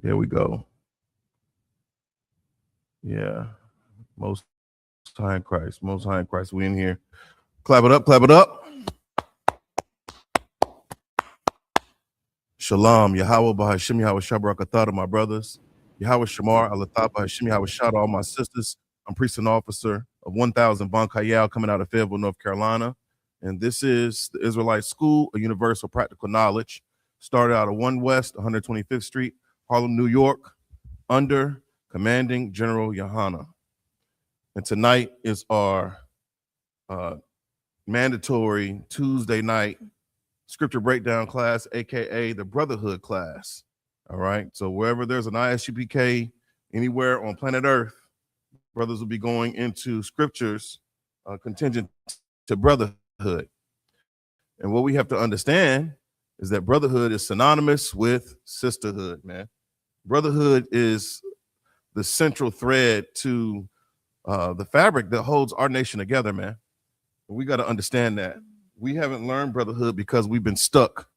Here we go. Yeah. Most High in Christ. Most High in Christ. We in here. Clap it up. Clap it up. Shalom. Yahweh Bahashim Yahweh Shabrakatah to my brothers. Yahweh Shamar Alatah Bahashim Yahweh Shah to all my sisters. I'm priest and officer of 1000 Von Kayal coming out of Fayetteville, North Carolina. And this is the Israelite School of Universal Practical Knowledge. Started out of 1 West, 125th Street, Harlem, New York, under Commanding General YAHANNA. And tonight is our mandatory Tuesday night scripture breakdown class, aka the Brotherhood class. All right. So wherever there's an I.S.U.P.K. anywhere on planet Earth, brothers will be going into scriptures contingent to brotherhood. And what we have to understand is that brotherhood is synonymous with sisterhood, man. Brotherhood is the central thread to the fabric that holds our nation together, man. We got to understand that. We haven't learned brotherhood because we've been stuck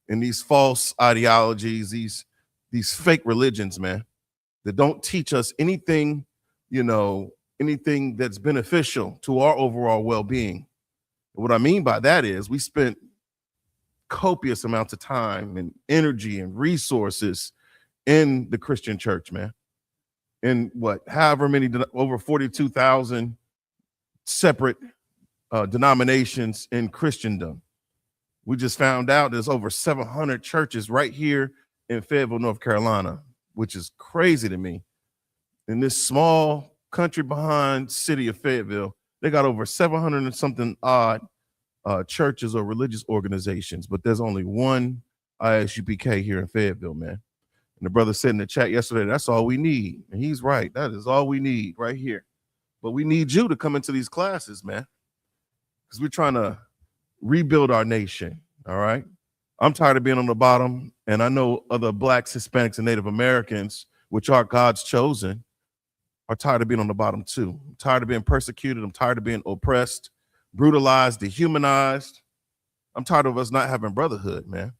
in these false ideologies, these fake religions, man, that don't teach us anything, anything that's beneficial to our overall well-being. What I mean by that is we spent copious amounts of time and energy and resources in the Christian church, man. In however many, over 42,000 separate denominations in Christendom. We just found out there's over 700 churches right here in Fayetteville, North Carolina, which is crazy to me. In this small country behind city of Fayetteville, they got over 700 and something odd churches or religious organizations, but there's only one I.S.U.P.K here in Fayetteville, man. And the brother said in the chat yesterday, that's all we need. And he's right. That is all we need right here. But we need you to come into these classes, man, because we're trying to rebuild our nation. All right. I'm tired of being on the bottom. And I know other Blacks, Hispanics, and Native Americans, which are God's chosen, are tired of being on the bottom too. I'm tired of being persecuted. I'm tired of being oppressed, brutalized, dehumanized. I'm tired of us not having brotherhood, man.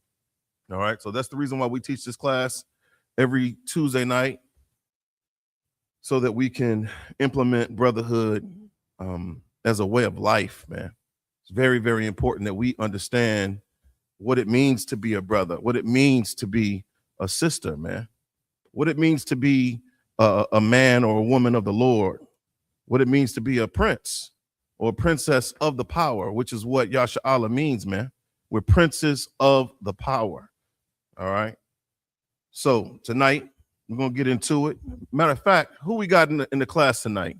All right. So that's the reason why we teach this class every Tuesday night, so that we can implement brotherhood as a way of life, man. It's very, very important that we understand what it means to be a brother, what it means to be a sister, man, what it means to be a man or a woman of the Lord, what it means to be a prince or a princess of the power, which is what Yashala means, man. We're princes of the power. All right. So tonight we're gonna get into it. Matter of fact, who we got in the class tonight?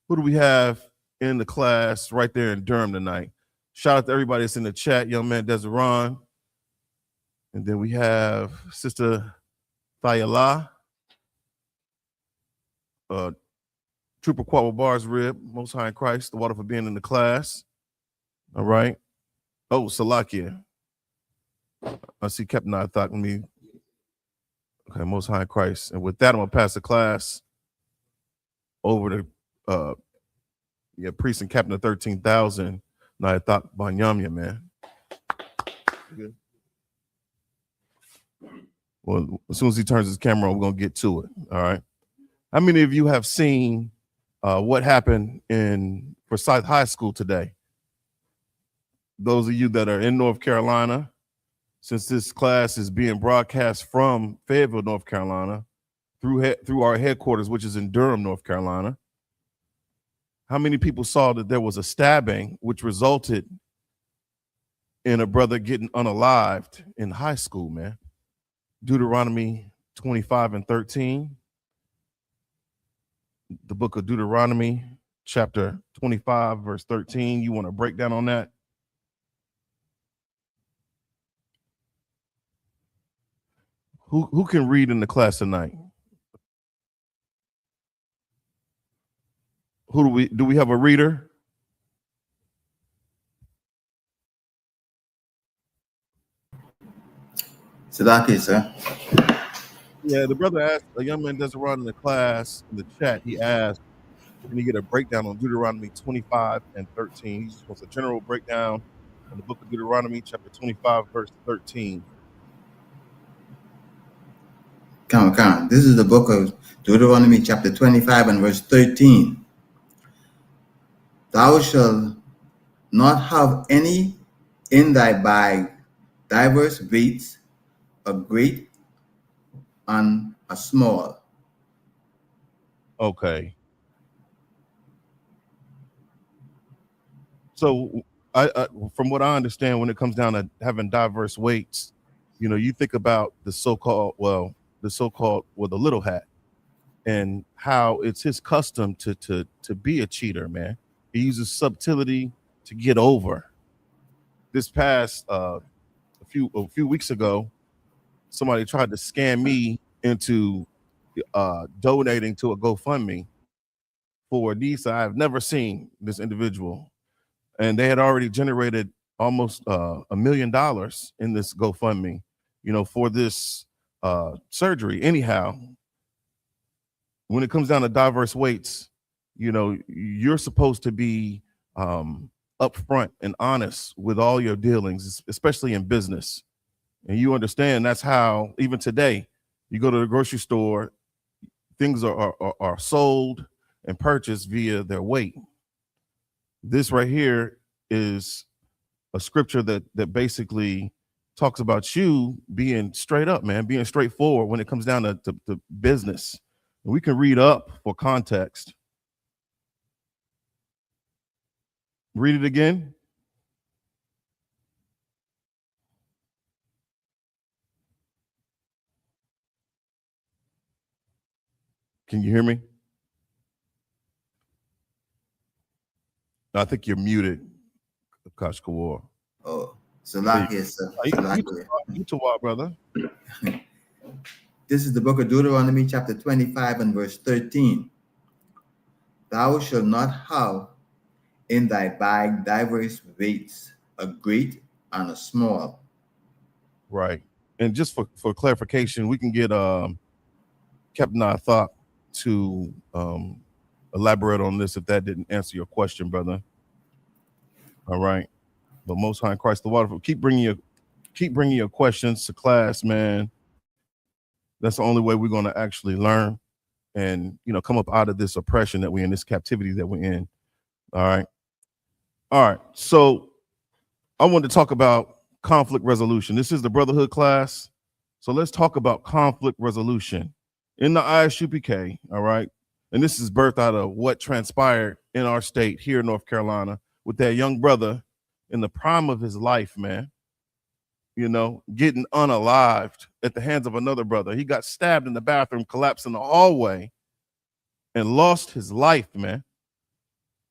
Who do we have in the class right there in Durham tonight? Shout out to everybody that's in the chat. Young man Desiree, and then we have Sister Thayala, Trooper Quabba Bars Rib, Most High in Christ, the water for being in the class. All right. Oh, Salakia. I see Captain Nayathaq with me. Okay, Most High in Christ. And with that, I'm gonna pass the class over to Priest and Captain of 13,000, Nayathaq Banyamyan, man. Good. Well, as soon as he turns his camera on, we're gonna get to it. All right. How many of you have seen what happened in Forsyth High School today? Those of you that are in North Carolina, since this class is being broadcast from Fayetteville, North Carolina, through our headquarters, which is in Durham, North Carolina, how many people saw that there was a stabbing which resulted in a brother getting unalived in high school, man? Deuteronomy 25 and 13. The book of Deuteronomy, chapter 25, verse 13. You want to break down on that? Who can read in the class tonight? Who do we have a reader? Sadaki, sir. Yeah, the brother asked, a young man Desiree in the class, in the chat, he asked, can you get a breakdown on Deuteronomy 25 and 13? He just wants a general breakdown on the book of Deuteronomy, chapter 25, verse 13. Come on. This is the book of Deuteronomy chapter 25 and verse 13. Thou shalt not have any in thy bag diverse weights, a great and a small. Okay. So I from what I understand, when it comes down to having diverse weights, you know, you think about the so-called with a little hat, and how it's his custom to be a cheater, man. He uses subtlety to get over. This past a few weeks ago, somebody tried to scam me into donating to a GoFundMe for a niece I've never seen this individual, and they had already generated almost $1 million in this GoFundMe, you know, for this surgery. Anyhow, when it comes down to diverse weights, you know, you're supposed to be upfront and honest with all your dealings, especially in business. And you understand that's how, even today, you go to the grocery store, things are sold and purchased via their weight. This right here is a scripture that basically talks about you being straight up, man, being straightforward when it comes down to business. And we can read up for context. Read it again. Can you hear me? I think you're muted, Akash Kawar. Oh, Salakia, sir. You to what, brother? This is the book of Deuteronomy chapter 25 and verse 13. Thou shalt not have in thy bag diverse weights, a great and a small. Right. And just for clarification, we can get Captain Nayathaq to elaborate on this if that didn't answer your question, brother. All right. But Most High in Christ the Water, keep bringing your questions to class, man. That's the only way we're going to actually learn and, you know, come up out of this oppression that we're in, this captivity that we're in. All right. So I wanted to talk about conflict resolution. This is the Brotherhood class. So let's talk about conflict resolution in the I.S.U.P.K. All right. And this is birthed out of what transpired in our state here in North Carolina with that young brother in the prime of his life, man, you know, getting unalived at the hands of another brother. He got stabbed in the bathroom, collapsed in the hallway, and lost his life, man.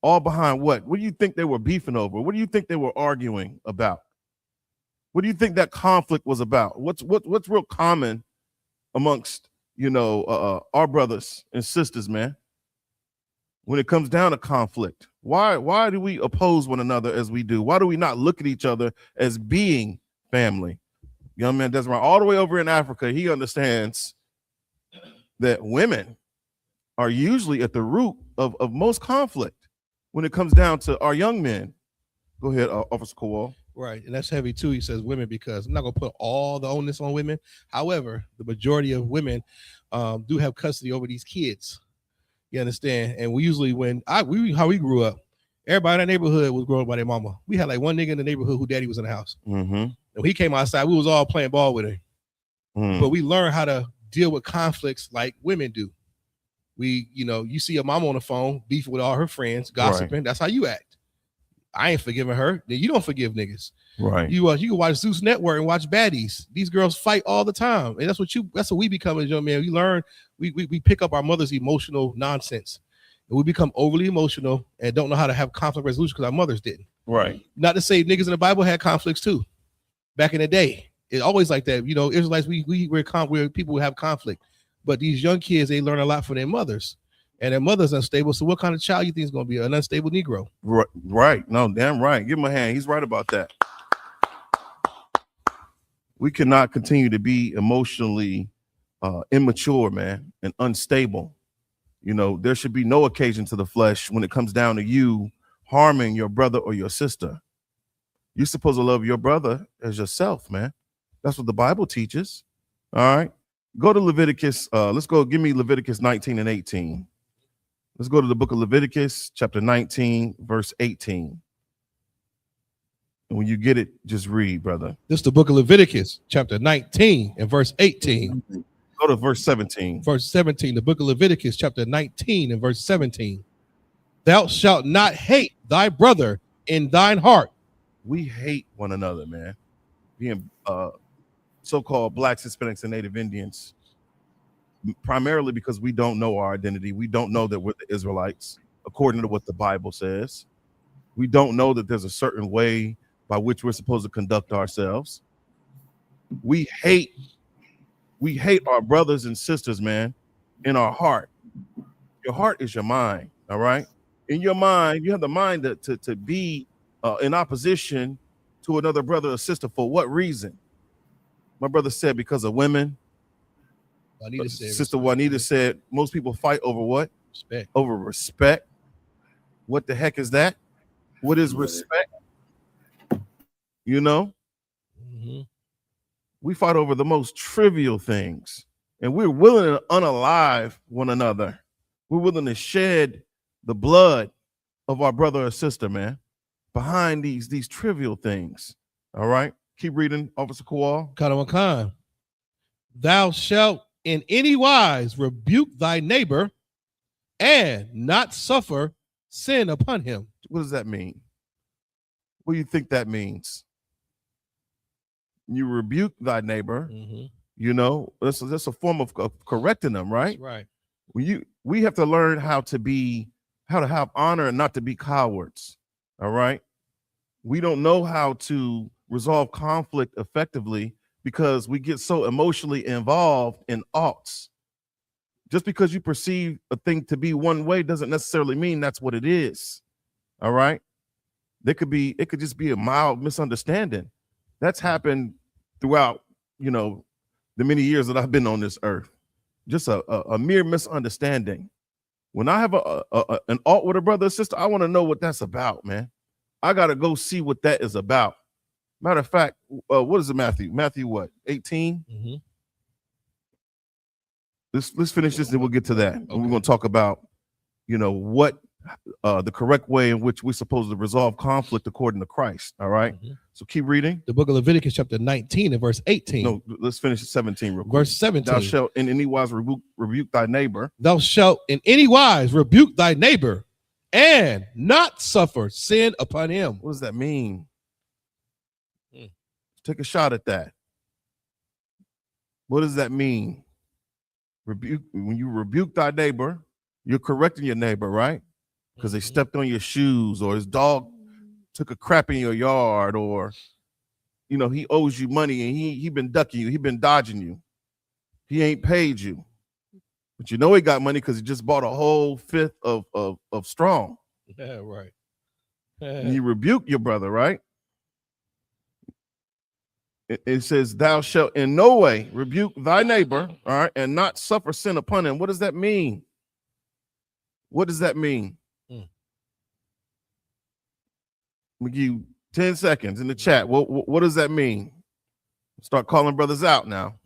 All behind what? What do you think they were beefing over? What do you think they were arguing about? What do you think that conflict was about? What's real common amongst, you know, our brothers and sisters, man? When it comes down to conflict, why do we oppose one another as we do? Why do we not look at each other as being family? Young man Desmond, all the way over in Africa, he understands that women are usually at the root of most conflict when it comes down to our young men. Go ahead, Officer Kowal. Right, and that's heavy too. He says women because I'm not going to put all the onus on women. However, the majority of women do have custody over these kids. You understand? And we usually, how we grew up, everybody in the neighborhood was growing up by their mama. We had like one nigga in the neighborhood who daddy was in the house. Mm-hmm. And when he came outside, we was all playing ball with him. Mm. But we learned how to deal with conflicts like women do. We, you know, you see a mama on the phone beefing with all her friends, gossiping. Right. That's how you act. I ain't forgiving her. Then you don't forgive niggas. Right. You can watch Zeus Network and watch baddies. These girls fight all the time. And that's what we become as young men. We learn, we pick up our mother's emotional nonsense. And we become overly emotional and don't know how to have conflict resolution because our mothers didn't. Right. Not to say niggas in the Bible had conflicts too. Back in the day. It's always like that. You know, Israelites, we're people who have conflict. But these young kids, they learn a lot from their mothers. And their mother's unstable. So what kind of child you think is going to be? An unstable Negro? Right. No, damn right. Give him a hand. He's right about that. We cannot continue to be emotionally immature, man, and unstable. You know, there should be no occasion to the flesh when it comes down to you harming your brother or your sister. You're supposed to love your brother as yourself, man. That's what the Bible teaches. All right. Go to Leviticus. Let's go. Give me Leviticus 19 and 18. Let's go to the book of Leviticus, chapter 19, verse 18. And when you get it, just read, brother. This is the book of Leviticus, chapter 19 and verse 18. Go to verse 17. Verse 17, the book of Leviticus, chapter 19 and verse 17. Thou shalt not hate thy brother in thine heart. We hate one another, man. Being so-called blacks, Hispanics, and Native Indians, primarily because we don't know our identity. We don't know that we're the Israelites, according to what the Bible says. We don't know that there's a certain way by which we're supposed to conduct ourselves. We hate our brothers and sisters, man, in our heart. Your heart is your mind, all right? In your mind, you have the mind to be in opposition to another brother or sister. For what reason? My brother said because of women. Sister Juanita said most people fight over what? Respect. Over respect. What the heck is that? What is respect? You know? Mm-hmm. We fight over the most trivial things, and we're willing to unalive one another. We're willing to shed the blood of our brother or sister, man, behind these trivial things. All right? Keep reading, Officer Kowal. Khan. Thou shalt in any wise rebuke thy neighbor and not suffer sin upon him. What does that mean? What do you think that means? You rebuke thy neighbor, you know, that's a form of correcting them, right? That's right. We have to learn how to have honor and not to be cowards. All right. We don't know how to resolve conflict effectively because we get so emotionally involved in oughts. Just because you perceive a thing to be one way doesn't necessarily mean that's what it is. All right. It could just be a mild misunderstanding. That's happened throughout, you know, the many years that I've been on this earth. Just a mere misunderstanding. When I have an alt with a brother or sister, I want to know what that's about, man. I got to go see what that is about. Matter of fact, what is it, Matthew? Matthew what? 18? Mm-hmm. Let's finish this and we'll get to that. Okay. And we're going to talk about, you know, what the correct way in which we're supposed to resolve conflict according to Christ. All right. Mm-hmm. So keep reading. The book of Leviticus, chapter 19 and verse 18. No, let's finish 17 real quick. Verse 17. Thou shalt in any wise rebuke thy neighbor. Thou shalt in any wise rebuke thy neighbor and not suffer sin upon him. What does that mean? Take a shot at that. What does that mean? Rebuke. When you rebuke thy neighbor, you're correcting your neighbor, right? Because they stepped on your shoes, or his dog took a crap in your yard, or you know, he owes you money and he been ducking you, he been dodging you. He ain't paid you. But you know he got money because he just bought a whole fifth of strong. Yeah, right. And you rebuke your brother, right? It says, thou shalt in no way rebuke thy neighbor, all right, and not suffer sin upon him. What does that mean? What does that mean? We give you 10 seconds in the chat. What does that mean? Start calling brothers out now.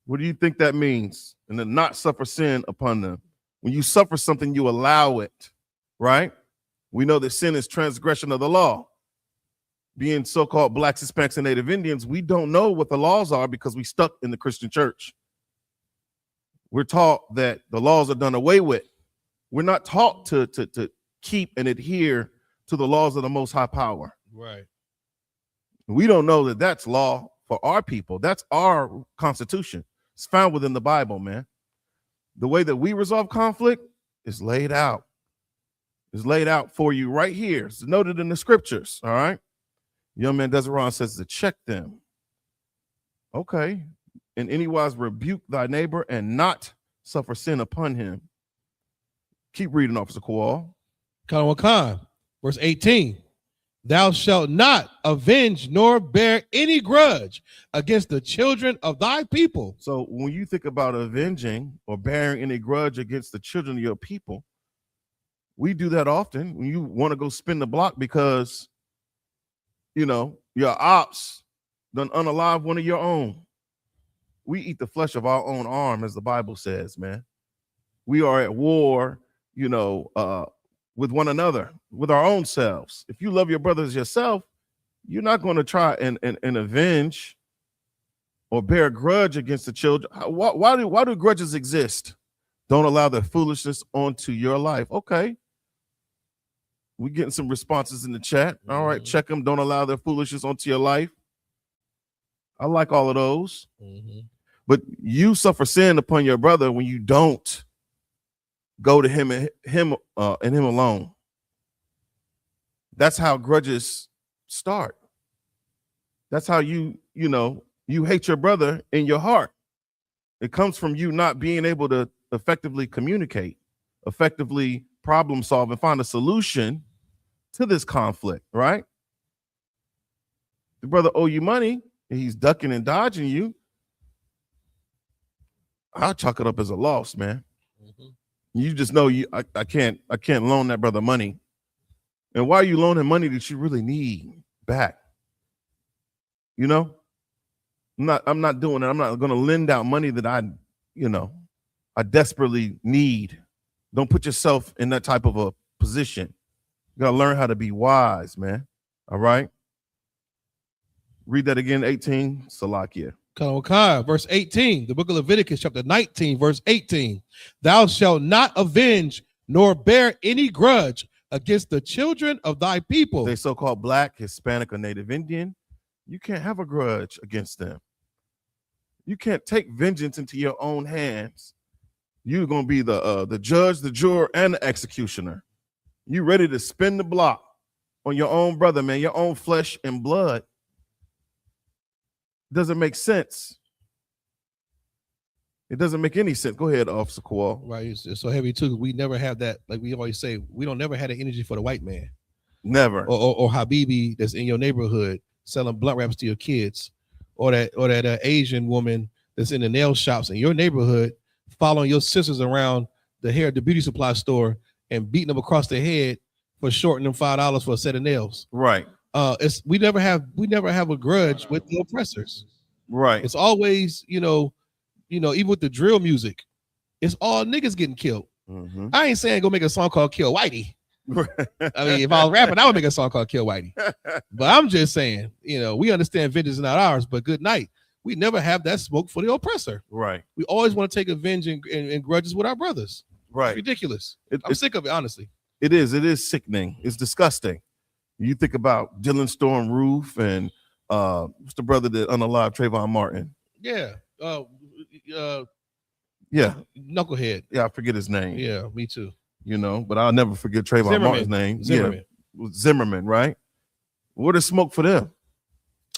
What do you think that means? And then not suffer sin upon them. When you suffer something, you allow it, right? We know that sin is transgression of the law. Being so-called blacks, Hispanics, and Native Indians, we don't know what the laws are because we stuck in the Christian church. We're taught that the laws are done away with. We're not taught to keep and adhere to the laws of the Most High Power. Right. We don't know that that's law for our people. That's our constitution. It's found within the Bible, man. The way that we resolve conflict is laid out. It's laid out for you right here. It's noted in the scriptures, all right? Young man Desiree says to check them. Okay. In any wise rebuke thy neighbor and not suffer sin upon him. Keep reading, Officer Kowal. Khan, verse 18. Thou shalt not avenge nor bear any grudge against the children of thy people. So when you think about avenging or bearing any grudge against the children of your people, we do that often when you want to go spin the block because, you know, your ops done unalive one of your own. We eat the flesh of our own arm, as the Bible says, man. We are at war, with one another, with our own selves. If you love your brothers yourself, you're not going to try and avenge or bear a grudge against the children. Why do grudges exist? Don't allow their foolishness onto your life. Okay. We're getting some responses in the chat. All right, check them. Don't allow their foolishness onto your life. I like all of those. But you suffer sin upon your brother when you don't go to him and him alone. That's how grudges start. That's how you hate your brother in your heart. It comes from you not being able to effectively communicate, effectively problem solve, and find a solution to this conflict, right? The brother owe you money and he's ducking and dodging you. I'll chalk it up as a loss, man. You just know I can't loan that brother money. And why are you loaning money that you really need back? I'm not doing it. I'm not going to lend out money that I desperately need. Don't put yourself in that type of a position. You got to learn how to be wise, man. All right. Read that again, 18, Salakia. Verse 18, the book of Leviticus, chapter 19, verse 18. Thou shalt not avenge nor bear any grudge against the children of thy people. They so-called Black, Hispanic, or Native Indian. You can't have a grudge against them. You can't take vengeance into your own hands. You're going to be the judge, the juror, and the executioner. You ready to spin the block on your own brother, man, your own flesh and blood. Doesn't make sense. It doesn't make any sense. Go ahead, Officer Kowal. Right, it's so heavy too. We never have that, like we always say, we don't never have the energy for the white man. Never. Or Habibi that's in your neighborhood selling blunt wraps to your kids, or that Asian woman that's in the nail shops in your neighborhood following your sisters around the beauty supply store and beating them across the head for shorting them $5 for a set of nails. Right. We never have a grudge with the oppressors. Right. It's always, even with the drill music, it's all niggas getting killed. I ain't saying go make a song called Kill Whitey. I mean, if I was rapping, I would make a song called Kill Whitey. But I'm just saying, we understand vengeance is not ours, but good night. We never have that smoke for the oppressor. Right. We always want to take revenge and grudges with our brothers. Right. It's ridiculous. I'm sick of it, honestly. It is sickening. It's disgusting. You think about Dylan Storm Roof and what's the brother that unalived Trayvon Martin? Yeah. Yeah. Knucklehead. Yeah, I forget his name. Yeah, me too. But I'll never forget Trayvon Martin's name. Zimmerman. Yeah. Zimmerman, right? What is smoke for them?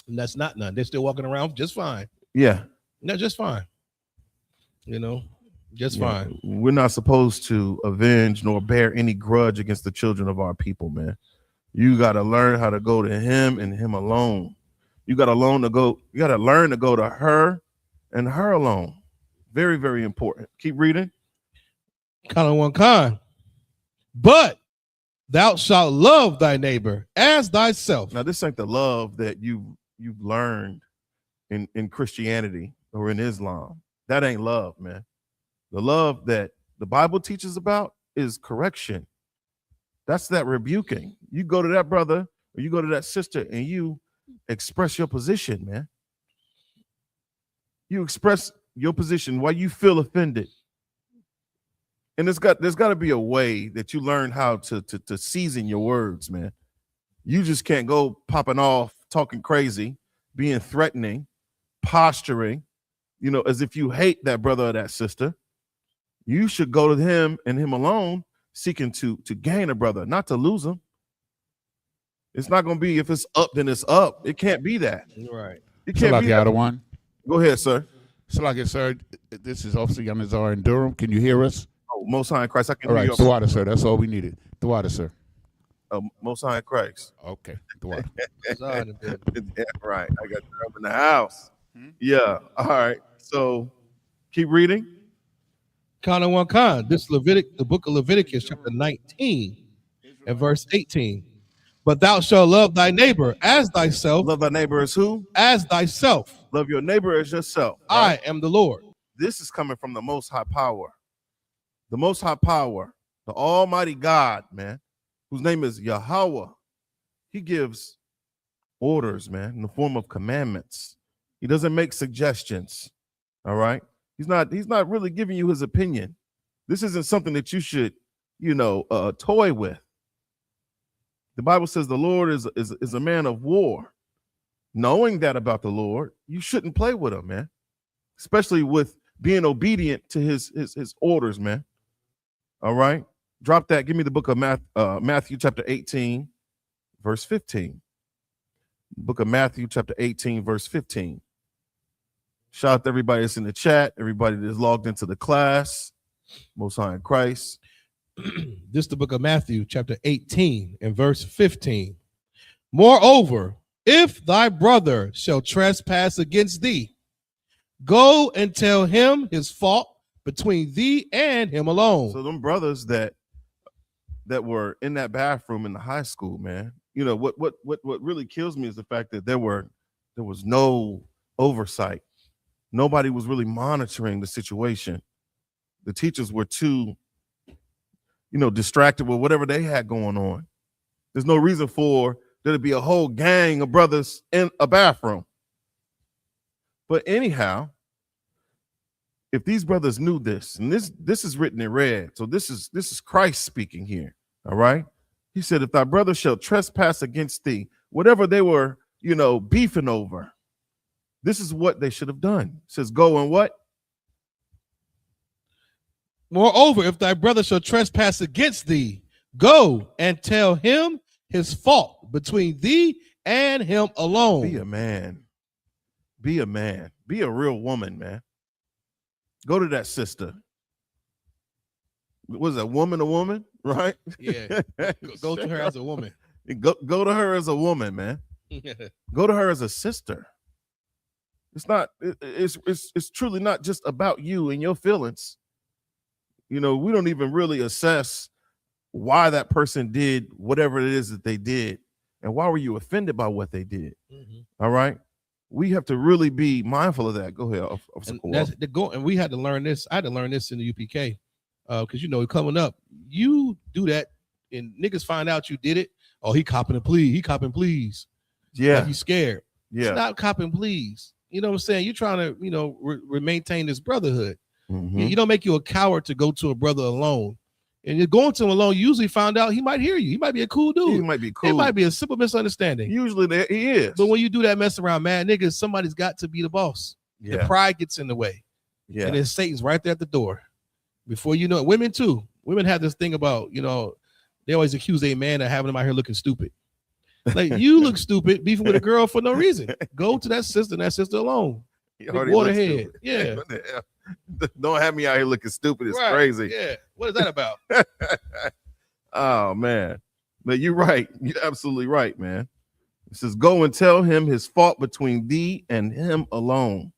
And that's not none. They're still walking around just fine. Yeah. No, just fine. Just fine. We're not supposed to avenge nor bear any grudge against the children of our people, man. You got to learn how to go to him and him alone. You got to learn to go to her and her alone. Very, very important. Keep reading. But thou shalt love thy neighbor as thyself. Now, this ain't the love that you've learned in Christianity or in Islam. That ain't love, man. The love that the Bible teaches about is correction. That's that rebuking. You go to that brother or you go to that sister and you express your position, man. You express your position, why you feel offended. And there's got to be a way that you learn how to season your words, man. You just can't go popping off, talking crazy, being threatening, posturing, as if you hate that brother or that sister. You should go to him and him alone, seeking to gain a brother, not to lose him. It's not going to be if it's up, then it's up. It can't be that. Right. It can't be that. One. Go ahead, sir. Salakia, sir. This is Officer Yamazar in Durham. Can you hear us? Oh, Most High in Christ. I can All hear right, you. the water, sir. That's all we needed. The water, sir. Most High in Christ. Okay, the water. Yeah, right. I got Durham in the house. Yeah. All right. So keep reading. This the book of Leviticus, chapter 19 and verse 18. But thou shalt love thy neighbor as thyself, Love thy neighbor as who? as thyself. Love your neighbor as yourself. Right? I am the Lord. This is coming from the Most High Power. The Most High Power, the Almighty God, man, whose name is Yahweh. He gives orders, man, in the form of commandments. He doesn't make suggestions. All right. He's not really giving you his opinion. This isn't something that you should, toy with. The Bible says the Lord is a man of war. Knowing that about the Lord, you shouldn't play with him, man. Especially with being obedient to his orders, man. All right. Drop that. Give me the book of Matthew chapter 18, verse 15. Book of Matthew chapter 18, verse 15. Shout out to everybody that's in the chat, everybody that's logged into the class. Most High in Christ. This is the book of Matthew chapter 18 and verse 15. Moreover, if thy brother shall trespass against thee, go and tell him his fault between thee and him alone. So them brothers that were in that bathroom in the high school, man, what really kills me is the fact that there was no oversight. Nobody was really monitoring the situation. The teachers were too, distracted with whatever they had going on. There's no reason for there to be a whole gang of brothers in a bathroom. But anyhow, if these brothers knew this, and this is written in red, so this is Christ speaking here. All right. He said, if thy brother shall trespass against thee, whatever they were, beefing over, this is what they should have done. It says, go and what? Moreover, if thy brother shall trespass against thee, go and tell him his fault between thee and him alone. Be a man. Be a man. Be a real woman, man. Go to that sister. Was that woman a woman? Right? Yeah. Go to her as a woman. Go to her as a woman, man. Go to her as a sister. It's not, it's truly not just about you and your feelings. We don't even really assess why that person did whatever it is that they did. And why were you offended by what they did? All right. We have to really be mindful of that. Go ahead. And we had to learn this. I had to learn this in the UPK. Because coming up, you do that and niggas find out you did it. Oh, he copping a plea. He copping pleas. Yeah. Like he's scared. Yeah. It's not copping pleas. You know what I'm saying? You're trying to, maintain this brotherhood. You don't make you a coward to go to a brother alone. And you're going to him alone, you usually find out he might hear you. He might be a cool dude. He might be cool. It might be a simple misunderstanding. Usually he is. But when you do that mess around, man, niggas, somebody's got to be the boss. Yeah. The pride gets in the way. Yeah. And then Satan's right there at the door. Before you know it, women too. Women have this thing about, they always accuse a man of having them out here looking stupid. Like, you look stupid beefing with a girl for no reason. Go to that sister and that sister alone. Waterhead. Yeah. Don't have me out here looking stupid. It's right. Crazy. Yeah. What is that about? Oh, man. But you're right. You're absolutely right, man. It says, go and tell him his fault between thee and him alone.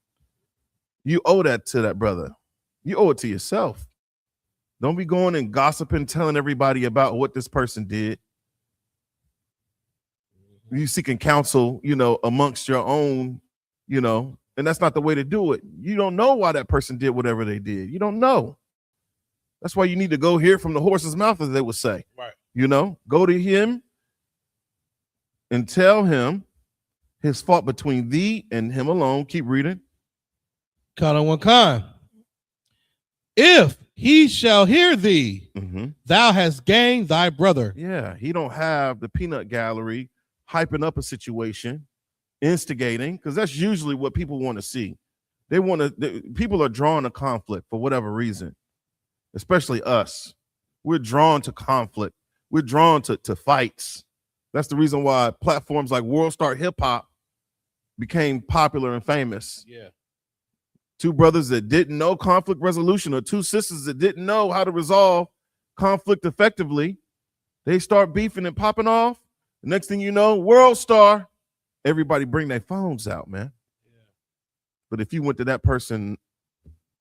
You owe that to that brother. You owe it to yourself. Don't be going and gossiping, telling everybody about what this person did. You seeking counsel, amongst your own, and that's not the way to do it. You don't know why that person did whatever they did. You don't know. That's why you need to go hear from the horse's mouth, as they would say. Right. Go to him and tell him his fault between thee and him alone. Keep reading. Count on one kind. If he shall hear thee, thou hast gained thy brother. Yeah, he don't have the peanut gallery hyping up a situation, instigating, because that's usually what people want to see. People are drawn to conflict for whatever reason, especially us. We're drawn to conflict. We're drawn to fights. That's the reason why platforms like World Star Hip Hop became popular and famous. Yeah. Two brothers that didn't know conflict resolution, or two sisters that didn't know how to resolve conflict effectively. They start beefing and popping off. The next thing you know, World Star, everybody bring their phones out, man. Yeah. But if you went to that person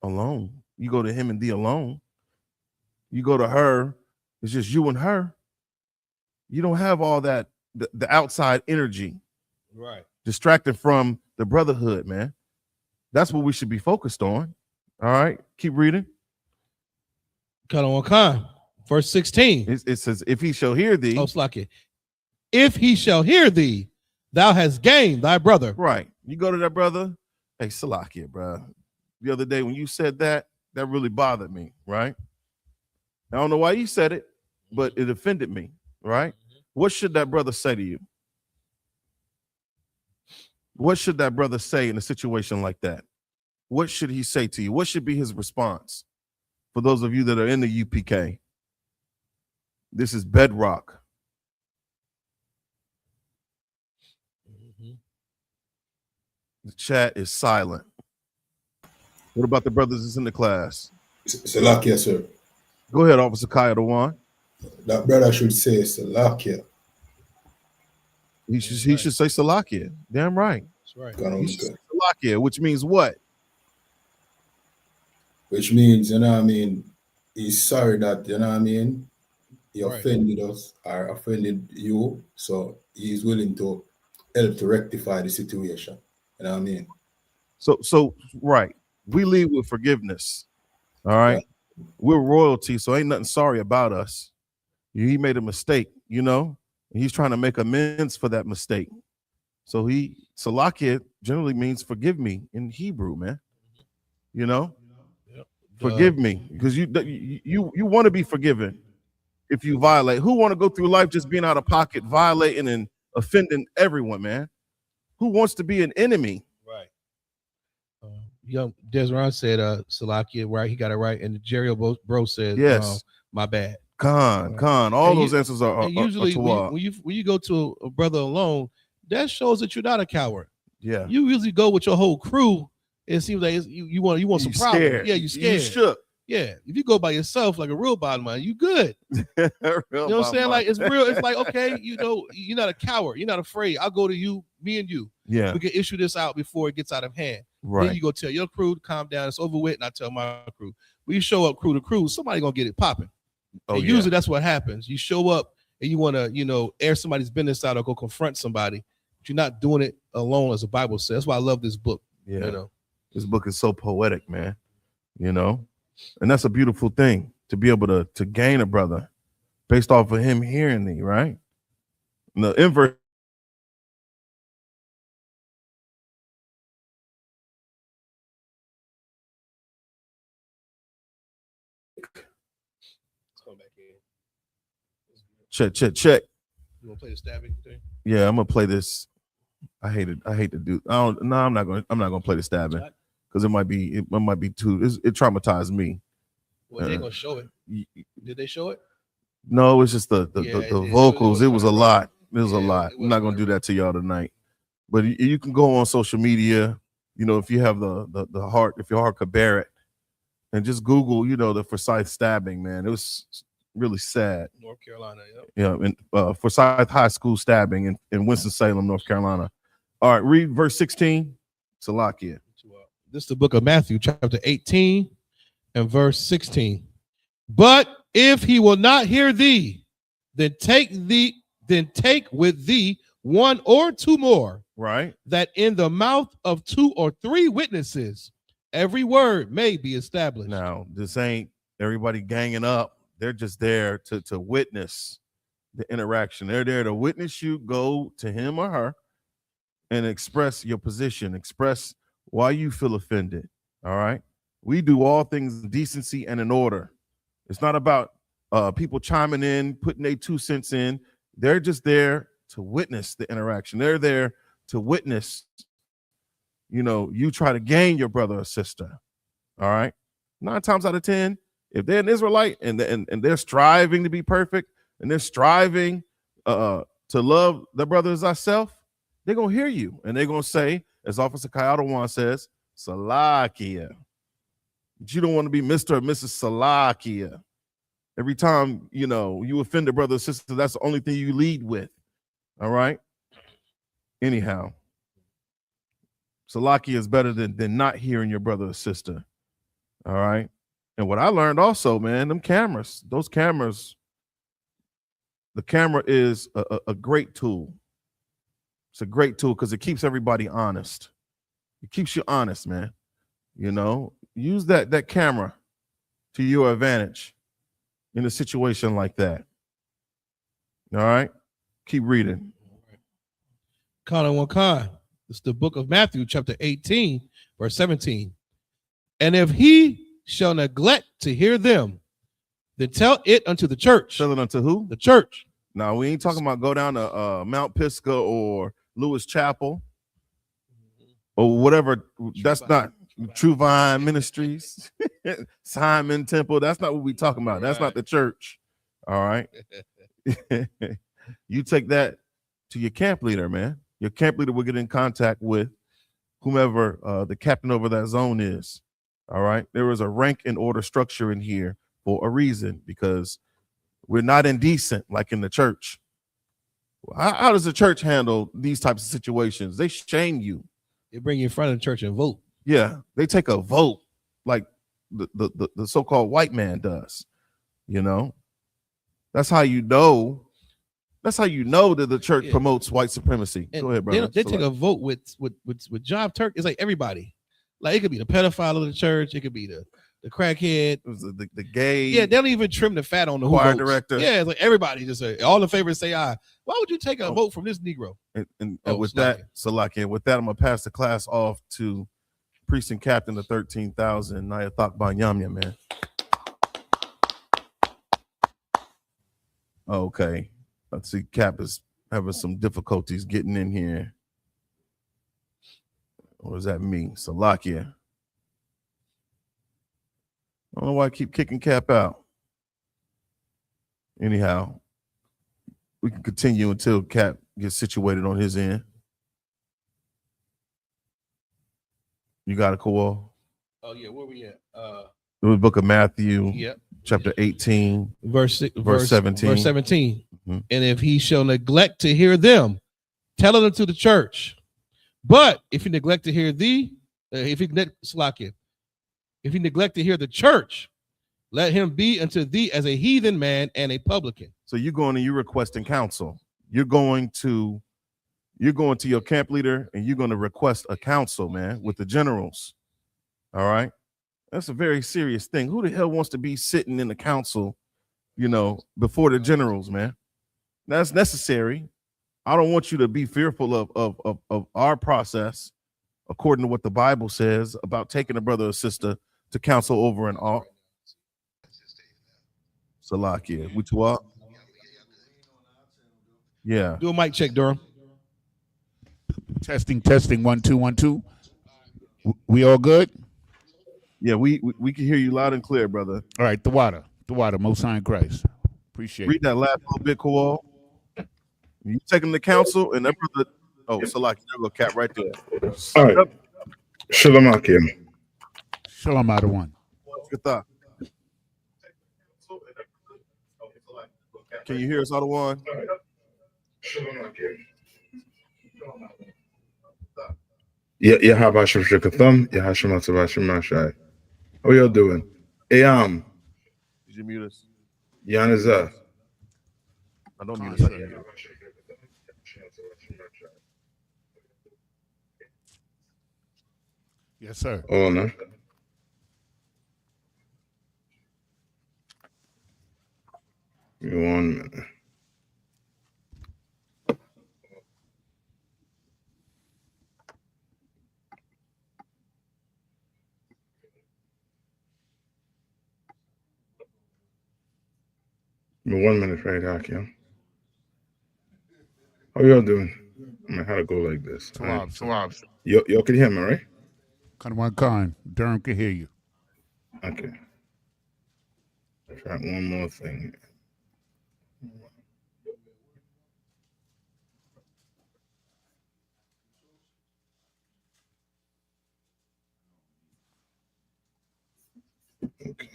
alone, you go to him and thee alone, you go to her, it's just you and her. You don't have all that the outside energy, Right. distracted from the brotherhood, man. That's what we should be focused on. All right, keep reading. Cut on Khan. Verse 16. It says, if he shall hear thee. Oh, Slakia. If he shall hear thee, thou hast gained thy brother. Right. You go to that brother. Hey, Salakia, bro. The other day when you said that, that really bothered me, right? I don't know why you said it, but it offended me, right? What should that brother say to you? What should that brother say in a situation like that? What should he say to you? What should be his response? For those of you that are in the UPK, this is bedrock. The chat is silent. What about the brothers that's in the class? Salakia, sir. Go ahead, Officer Kaya Dewan. That brother should say Salakia. He should say Salakia. Damn right. That's right. He should say Salakia, which means what? Which means, you know what I mean, he's sorry that, you know what I mean, he Right. offended us or offended you. So he's willing to help to rectify the situation. You know what I mean? So right. We lead with forgiveness. All right. Yeah. We're royalty, so ain't nothing sorry about us. He made a mistake, you know, and he's trying to make amends for that mistake. So Salakia generally means forgive me in Hebrew, man. You know, forgive me, because you want to be forgiven if you violate. Who want to go through life just being out of pocket, violating and offending everyone, man? Who wants to be an enemy? Right. Young Desron said Salakia, right? He got it right. And Jerry Bro said, yes, my bad. Khan. All those answers are usually are when you go to a brother alone, that shows that you're not a coward. Yeah. You usually go with your whole crew. It seems like you want some problems. Scared. Yeah, you scared. You shook. Yeah. If you go by yourself like a real bottom line, you good. You know what I'm saying? Like it's real. It's like, okay, you know, you're not a coward. You're not afraid. I'll go to you, me and you. Yeah. We can issue this out before it gets out of hand. Right. Then you go tell your crew to calm down. It's over with. And I tell my crew. We show up crew to crew. Somebody gonna get it popping. Oh, and usually that's what happens. You show up and you want to, you know, air somebody's business out or go confront somebody. But you're not doing it alone, as the Bible says. That's why I love this book. Yeah. You know, this book is so poetic, man. You know, and that's a beautiful thing to be able to gain a brother based off of him hearing thee, right? And the inverse. Check. You want to play the stabbing thing? Yeah, I'm gonna play this. I hate to do. I'm not gonna play the stabbing because it might be too. It traumatized me. Well, they're gonna show it. Did they show it? No, it's just the vocals. It was a lot. It was a lot. I'm not gonna do that to y'all tonight. But you can go on social media. You know, if you have the heart, if your heart could bear it, and just Google. You know, the Forsyth stabbing. Man, it was really sad. North Carolina, yeah. In Forsyth High School stabbing in Winston-Salem, North Carolina. All right, read verse 16. Salakia. This is the book of Matthew, chapter 18 and verse 16. But if he will not hear thee, then take with thee one or two more. Right. That in the mouth of two or three witnesses, every word may be established. Now, this ain't everybody ganging up. They're just there to witness the interaction. They're there to witness you go to him or her and express your position, express why you feel offended. All right. We do all things in decency and in order. It's not about people chiming in, putting their 2 cents in. They're just there to witness the interaction. They're there to witness, you know, you try to gain your brother or sister. All right. 9 times out of 10, if they're an Israelite and they're striving to be perfect and they're striving to love their brother as thyself, they're going to hear you and they're going to say, as Officer Kayadawan says, Salakia. But you don't want to be Mr. or Mrs. Salakia. Every time, you know, you offend a brother or sister, that's the only thing you lead with. All right? Anyhow, Salakia is better than not hearing your brother or sister. All right? And what I learned also, man, those cameras, the camera is a great tool. It's a great tool because it keeps everybody honest. It keeps you honest, man. You know, use that camera to your advantage in a situation like that. All right, keep reading. It's the book of Matthew, chapter 18, verse 17. And if he shall neglect to hear them, then tell it unto the church. Tell it unto who? The church. Now, we ain't talking about go down to Mount Pisgah or Lewis Chapel or whatever. That's not True Vine Ministries, Simon Temple. That's not what we talking about. That's not the church. All right. You take that to your camp leader, man. Your camp leader will get in contact with whomever the captain over that zone is. All right. There is a rank and order structure in here for a reason, because we're not indecent like in the church. How does the church handle these types of situations? They shame you. They bring you in front of the church and vote. Yeah, they take a vote like the so-called white man does. You know, that's how you know. That's how you know that the church promotes white supremacy. And go ahead, brother. They take a vote with Job Turk. It's like everybody. Like it could be the pedophile of the church. It could be the crackhead. It was the gay. Yeah, they don't even trim the fat on the choir who votes. director. Yeah, it's like everybody just say all the favorites say aye. Why would you take a vote from this Negro? And with that, Salakia, with that, I'm gonna pass the class off to priest and captain of 13,000, Nayathaq Banyamyan, man. Okay, let's see. Cap is having some difficulties getting in here. What does that mean? Salakia. I don't know why I keep kicking Cap out. Anyhow, we can continue until Cap gets situated on his end. You got it, Kowal? Oh yeah, where we at? The book of Matthew, Yep. chapter 18, verse 17. Verse 17. Mm-hmm. And if he shall neglect to hear them, tell it unto the church. But if he neglect to hear if he neglect to hear the church, let him be unto thee as a heathen man and a publican. So you're going and you're requesting counsel. You're going to your camp leader and you're going to request a council, man, with the generals. All right. That's a very serious thing. Who the hell wants to be sitting in the council, you know, before the generals, man? That's necessary. I don't want you to be fearful of our process, according to what the Bible says about taking a brother or sister to counsel over an all. Salakia. We two up? Yeah. Do a mic check, Durham. Testing, 1 2 1 2. We all good? Yeah, we can hear you loud and clear, brother. All right, the water, Most High in Christ. Appreciate Read that last little bit, Kowal. You taking the council and that brother. Oh, Salakia, there go Cap right there. All right. Shalom Akim. Shalom out of one. Good thought. Can you hear us, Ottawa? Shalom Akim. Yahabashim Yahashim. How y'all doing? Hey, did you mute us? Yanaza. I don't mute us. Yes, sir. Oh, no. Give me 1 minute. Give me 1 minute, right, Hakim. How y'all doing? I mean, how to go like this? Swabs. Y'all can hear me, right? Khan. Durham can hear you. Okay. Try one more thing. Okay.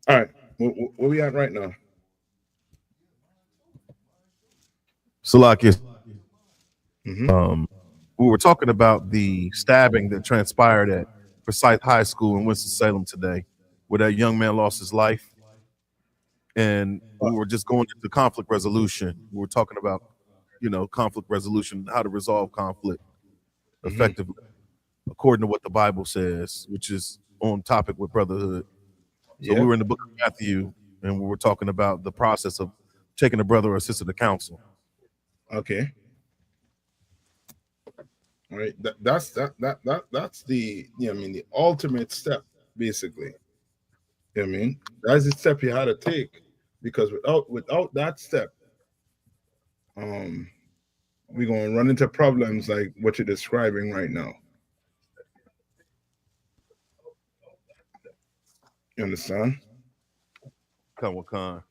All right. Where we at right now? Salakia. we were talking about the stabbing that transpired at Forsyth High School in Winston-Salem today, where that young man lost his life. And we were just going into conflict resolution. We were talking about, conflict resolution, how to resolve conflict effectively, according to what the Bible says, which is on topic with brotherhood. So we were in the book of Matthew, and we were talking about the process of taking a brother or sister to counsel. Okay. All right. That's the the ultimate step, basically. You know what I mean? That's the step you had to take, because without that step, we're gonna run into problems like what you're describing right now. You understand? Come with Khan.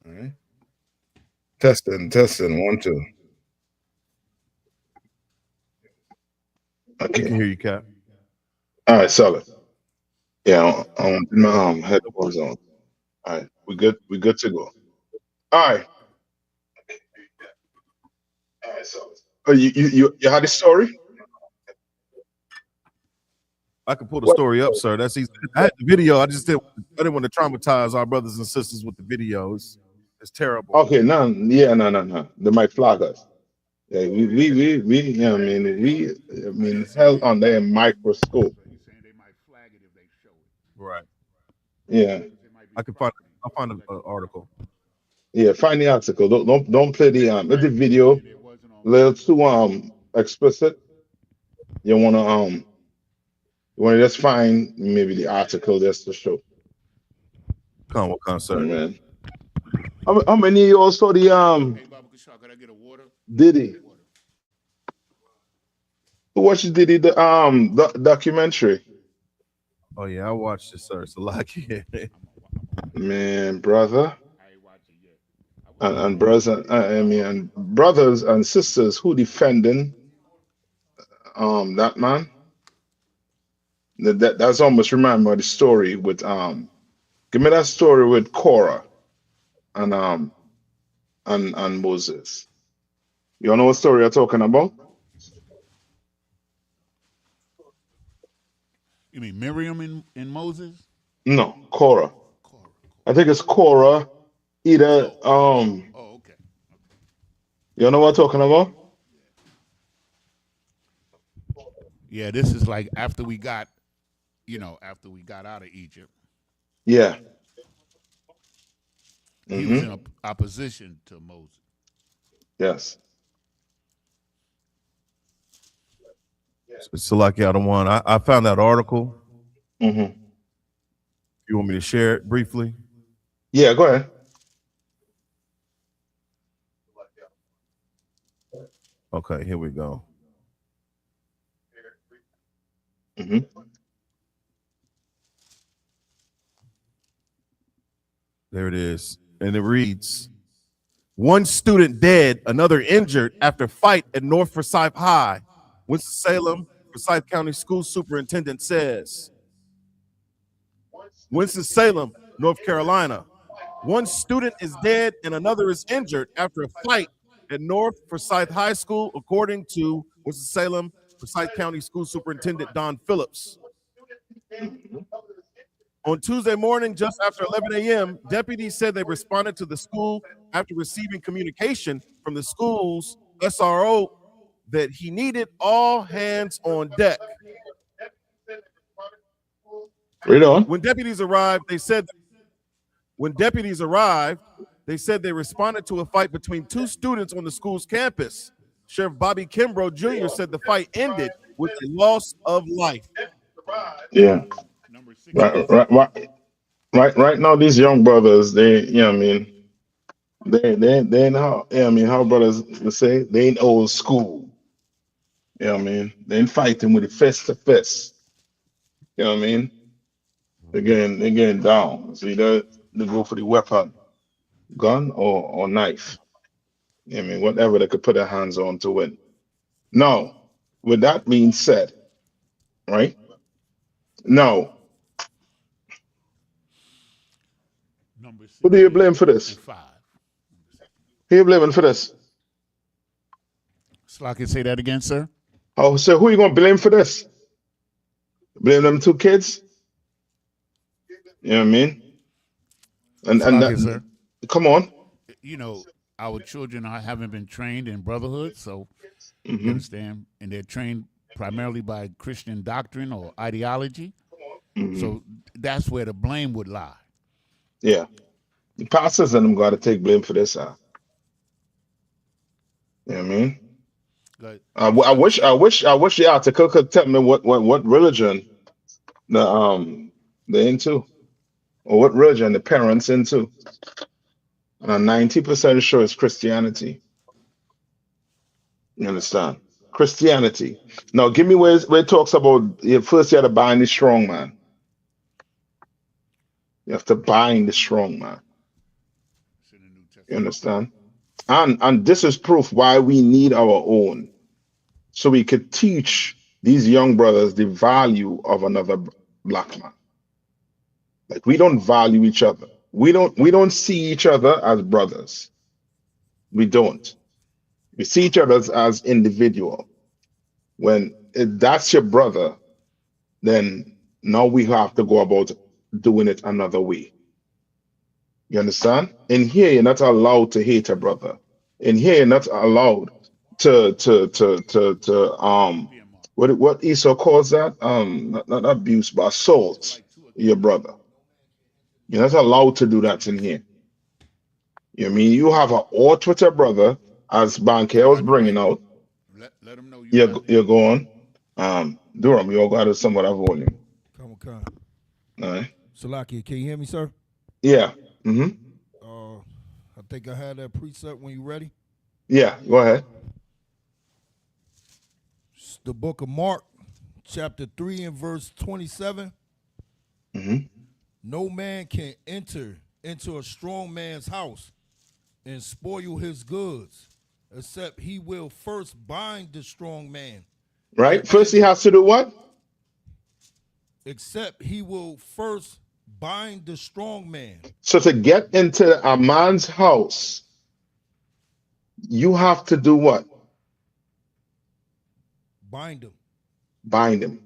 All right. Testing, 1, 2. I Okay. can hear you, Cap. All right, solid. Yeah, I want my headphones on. All right, we good to go. All right. All right, solid. Oh, you had a story? I can pull the story up, sir. That's easy. I had the video. I didn't want to traumatize our brothers and sisters with the videos. It's terrible. Okay, no. They might flag us. Yeah, we held under a microscope. Right. Yeah. I'll find an article. Yeah, find the article. Don't play the video. Little too explicit. You wanna just find maybe the article just to show. Come with Khan, sir. Man. How many of you all saw the Diddy? Who watched Diddy the documentary? Oh yeah, I watched it, sir. It's a lot. Man, brother. And brothers, and brothers and sisters who defending that man. That's almost remind me of the story with give me that story with Korah and Moses. You all know what story I'm talking about? You mean Miriam and Moses? No, Korah. I think it's Korah. Either okay. You know what I'm talking about? Yeah, this is like after we got out of Egypt. Yeah. He was in opposition to Moses. Yes. Salaki out of one. I found that article. Mm-hmm. You want me to share it briefly? Yeah, go ahead. Okay, here we go. Mm-hmm. There it is. And it reads, one student dead, another injured after fight at North Forsyth High. Winston-Salem, Forsyth County School Superintendent says. Winston-Salem, North Carolina. One student is dead and another is injured after a fight at North Forsyth High School, according to Winston-Salem, Forsyth County School Superintendent Don Phillips. On Tuesday morning, just after 11 a.m., deputies said they responded to the school after receiving communication from the school's SRO that he needed all hands on deck. Read on. When deputies arrived, they said they responded to a fight between two students on the school's campus. Sheriff Bobby Kimbrough Jr. said the fight ended with a loss of life. Yeah. Right now, these young brothers, they ain't how brothers would say, they ain't old school. You know what I mean? They ain't fighting with it fist to fist. You know what I mean? They're getting down. So either they go for the weapon, gun or knife. You know what I mean? Whatever they could put their hands on to win. Now, with that being said, right? Now, who do you blame for this? Who you blaming for this? Slocky, say that again, sir. Oh, so who you gonna blame for this? Blame them two kids? You know what I mean? And Slocky, sir. come on. You know, our children haven't been trained in brotherhood, so you Mhm. understand, and they're trained primarily by Christian doctrine or ideology. Mhm. So that's where the blame would lie. Yeah. The pastors and them gotta take blame for this. You know what I mean? But I you wish understand- the article could tell me what religion they're into, or what religion the parents into. And I'm 90% sure it's Christianity. You understand? Christianity. Now give me where it talks about first you have to bind the strong man. You have to bind the strong man. It's in the New Testament. You understand? And this is proof why we need our own. So we could teach these young brothers the value of another black man. Like we don't value each other. We don't see each other as brothers. We don't. We see each other as individual. When that's your brother, then now we have to go about doing it another way. You understand? In here, you're not allowed to hate a brother. In here, you're not allowed to what Esau calls that? Not abuse, but assault your brother. You're not allowed to do that in here. You know what I mean? You have an ought with a brother, as Banker was Right, bringing right. out. Let them know you're You're right. you're going. Durham, you all got somewhat of volume. Come. All right. Salaki, can you hear me, sir? Yeah. Mm-hmm. I think I had that precept when you ready. Yeah. Go ahead. It's the book of Mark, chapter 3 and verse 27. Mm-hmm. No man can enter into a strong man's house and spoil his goods, except he will first bind the strong man. Right. First, he has to do what? Except he will first bind the strong man. So to get into a man's house, you have to do what? Bind him. Bind him.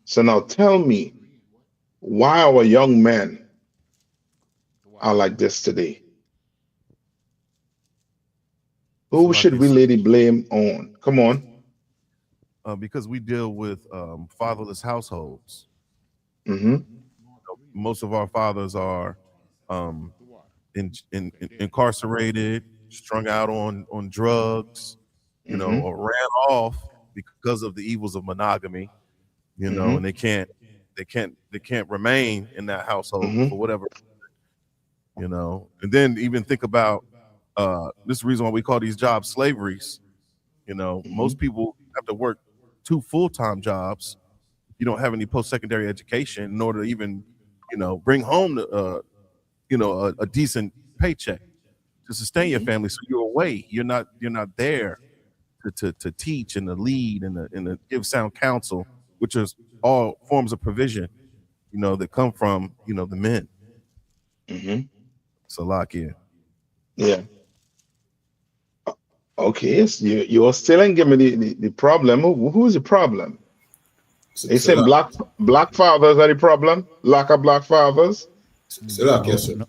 So now tell me why our young men are like this today. Who should we lay the blame on? Come on. Because we deal with fatherless households. Mm-hmm. Most of our fathers are incarcerated, strung out on drugs, Mm-hmm. or ran off because of the evils of monogamy, Mm-hmm. and they can't remain in that household Mm-hmm. for whatever, and then even think about this is the reason why we call these jobs slaveries. Most people have to work 2 full-time jobs. You don't have any post-secondary education in order to even, bring home a decent paycheck to sustain your family. So you're away. You're not there to teach and to lead and to give sound counsel, which is all forms of provision, that come from the men. Mm-hmm. Salakia. Yeah. Okay. Yes, you're still ain't giving me the problem. Who's the problem? They saying black fathers are the problem. Lack of black fathers. Salaki, sir. No,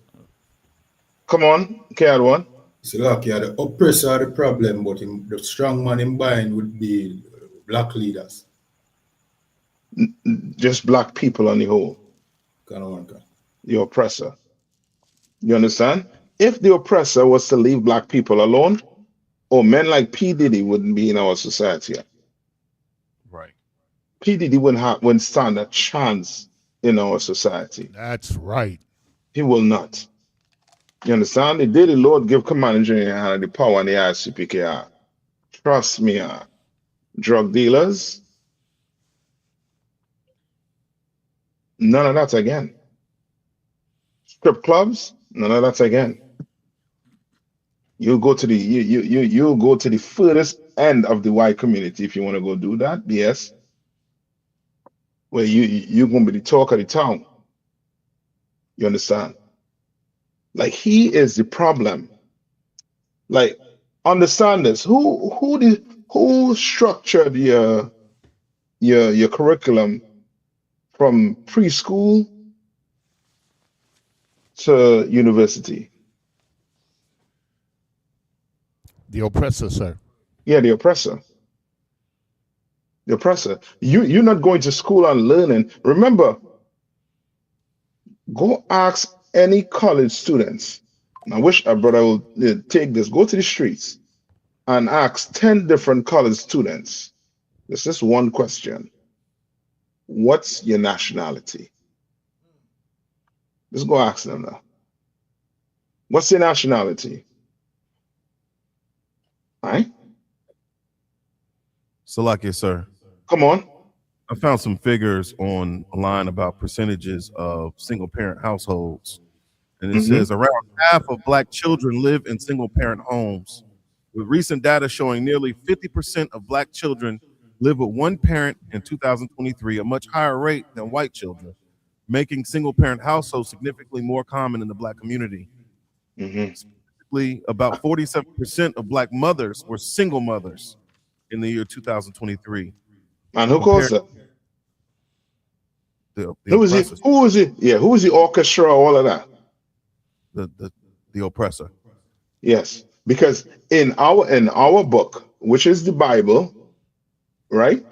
Come on, carry one. Salaki, the oppressor are the problem, but the strong man in bind would be black leaders. Just black people on the whole. The oppressor. You understand? If the oppressor was to leave black people alone, men like P. Diddy wouldn't be in our society. Right. P. Diddy wouldn't stand a chance in our society. that's right. He will not. You understand? The day the Lord give command in your hand the power and the I.S.U.P.K. Trust me, drug dealers, none of that again. Strip clubs, none of that again. You'll go to you'll go to the furthest end of the white community if you want to go do that. Yes, where you're gonna be the talk of the town. You understand? Like he is the problem. Like understand this. Who structured your curriculum from preschool to university? The oppressor, sir. Yeah, the oppressor. The oppressor. You're not going to school and learning. Remember, go ask any college students. And I wish a brother would take this. Go to the streets and ask 10 different college students. This is one question. What's your nationality? Let's go ask them now. What's your nationality? All right? Salakia, sir. Come on. I found some figures online about percentages of single parent households. And it says around half of Black children live in single parent homes, with recent data showing nearly 50% of Black children live with one parent in 2023, a much higher rate than white children, making single parent households significantly more common in the Black community. Specifically, about 47% of Black mothers were single mothers in the year 2023. And who calls it? Who is it? Who is it? Yeah, who is the orchestra? All of that. The oppressor. Yes, because in our book, which is the Bible, right?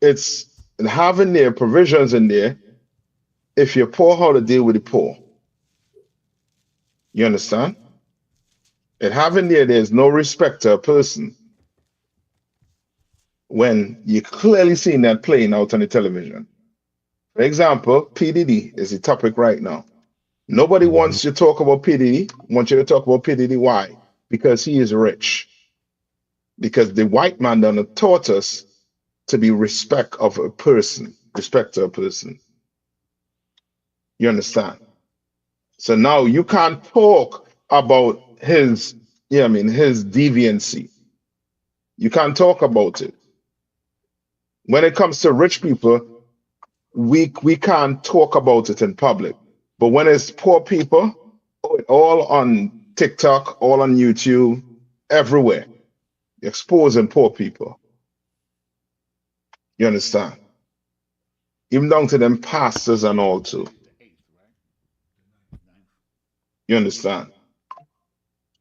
It's having their provisions in there. If you're poor, how to deal with the poor. You understand? And having there's no respect to a person. When you clearly seen that playing out on the television. For example, PDD is the topic right now. Nobody wants to talk about PDD, wants you to talk about PDD. Why? Because he is rich. Because the white man done taught us to be respect of a person, respect to a person. You understand? So now you can't talk about his deviancy. You can't talk about it. When it comes to rich people, we can't talk about it in public. But when it's poor people, all on TikTok, all on YouTube, everywhere, exposing poor people. You understand? Even down to them pastors and all too. You understand?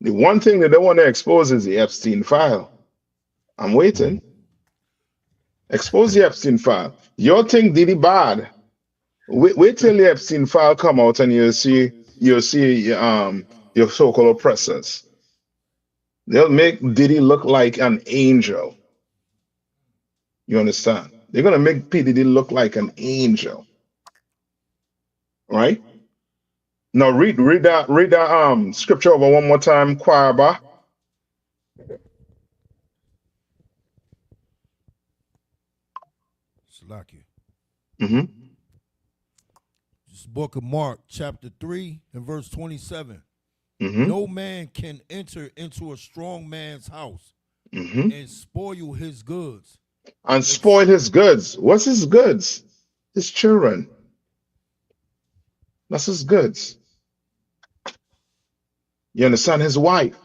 The one thing that they want to expose is the Epstein file. I'm waiting. Expose the Epstein file. Your thing did it bad. Wait till the Epstein file come out and you'll see your so-called oppressors. They'll make Diddy look like an angel. You understand? They're gonna make P. Diddy look like an angel. Right? Now read that scripture over one more time, Kwaba. Salakia. Mm-hmm. This book of Mark, chapter 3 and verse 27. Mm-hmm. No man can enter into a strong man's house Mm-hmm. and spoil his goods. And spoil his goods. What's his goods? His children. That's his goods. You understand? His wife.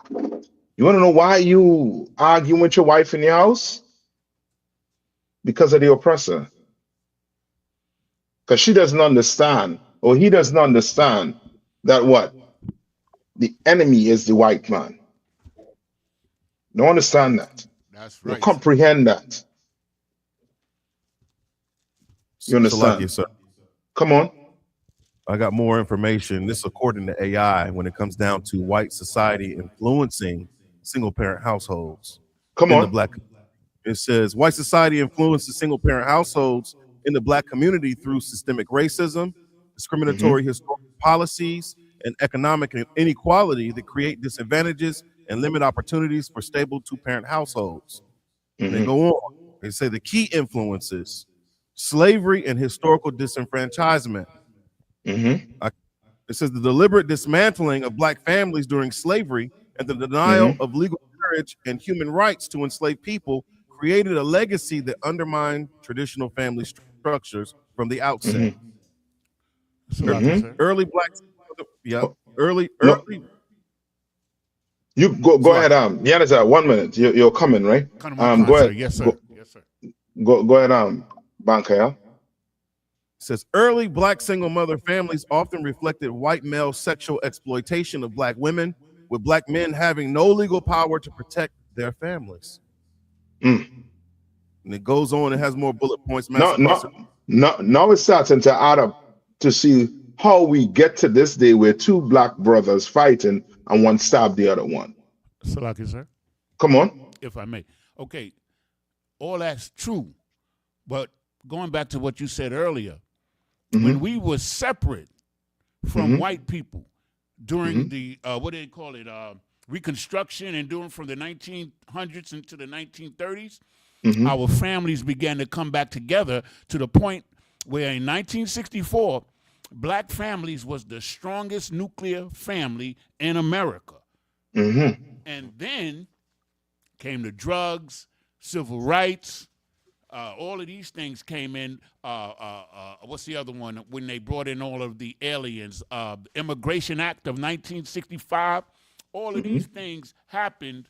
You want to know why you argue with your wife in your house? Because of the oppressor. Because she doesn't understand, or he doesn't understand that what? The enemy is the white man. Don't understand that. That's right. Don't comprehend that. You understand? Salakia, sir. Come on. I got more information. This according to AI when it comes down to white society influencing single parent households. Come in on. the Black. It says white society influences single parent households in the Black community through systemic racism, discriminatory historical policies, and economic inequality that create disadvantages and limit opportunities for stable two-parent households. And they go on. They say the key influences: slavery and historical disenfranchisement. It says the deliberate dismantling of Black families during slavery and the denial of legal marriage and human rights to enslaved people created a legacy that undermined traditional family structures from the outset. Salakia, sir. Early Black, No. You go Salaki. ahead. Yahanna, 1 minute. You're coming, right? Come Go sir. ahead. Yes, sir. Yes, sir. Go ahead. Banka. Says early black single mother families often reflected white male sexual exploitation of black women, with black men having no legal power to protect their families. Mm. And it goes on, it has more bullet points. No, Master no, no. Now it's starting to add up to see how we get to this day where two black brothers fighting and one stabbed the other one. Salaki, sir. Come on. If I may. Okay, all that's true. But going back to what you said earlier, when we were separate from white people during the, what do they call it, Reconstruction, and during from the 1900s into the 1930s, our families began to come back together to the point where in 1964, black families was the strongest nuclear family in America. And then came the drugs, civil rights, all of these things came in. What's the other one? When they brought in all of the aliens, the Immigration Act of 1965. All of these things happened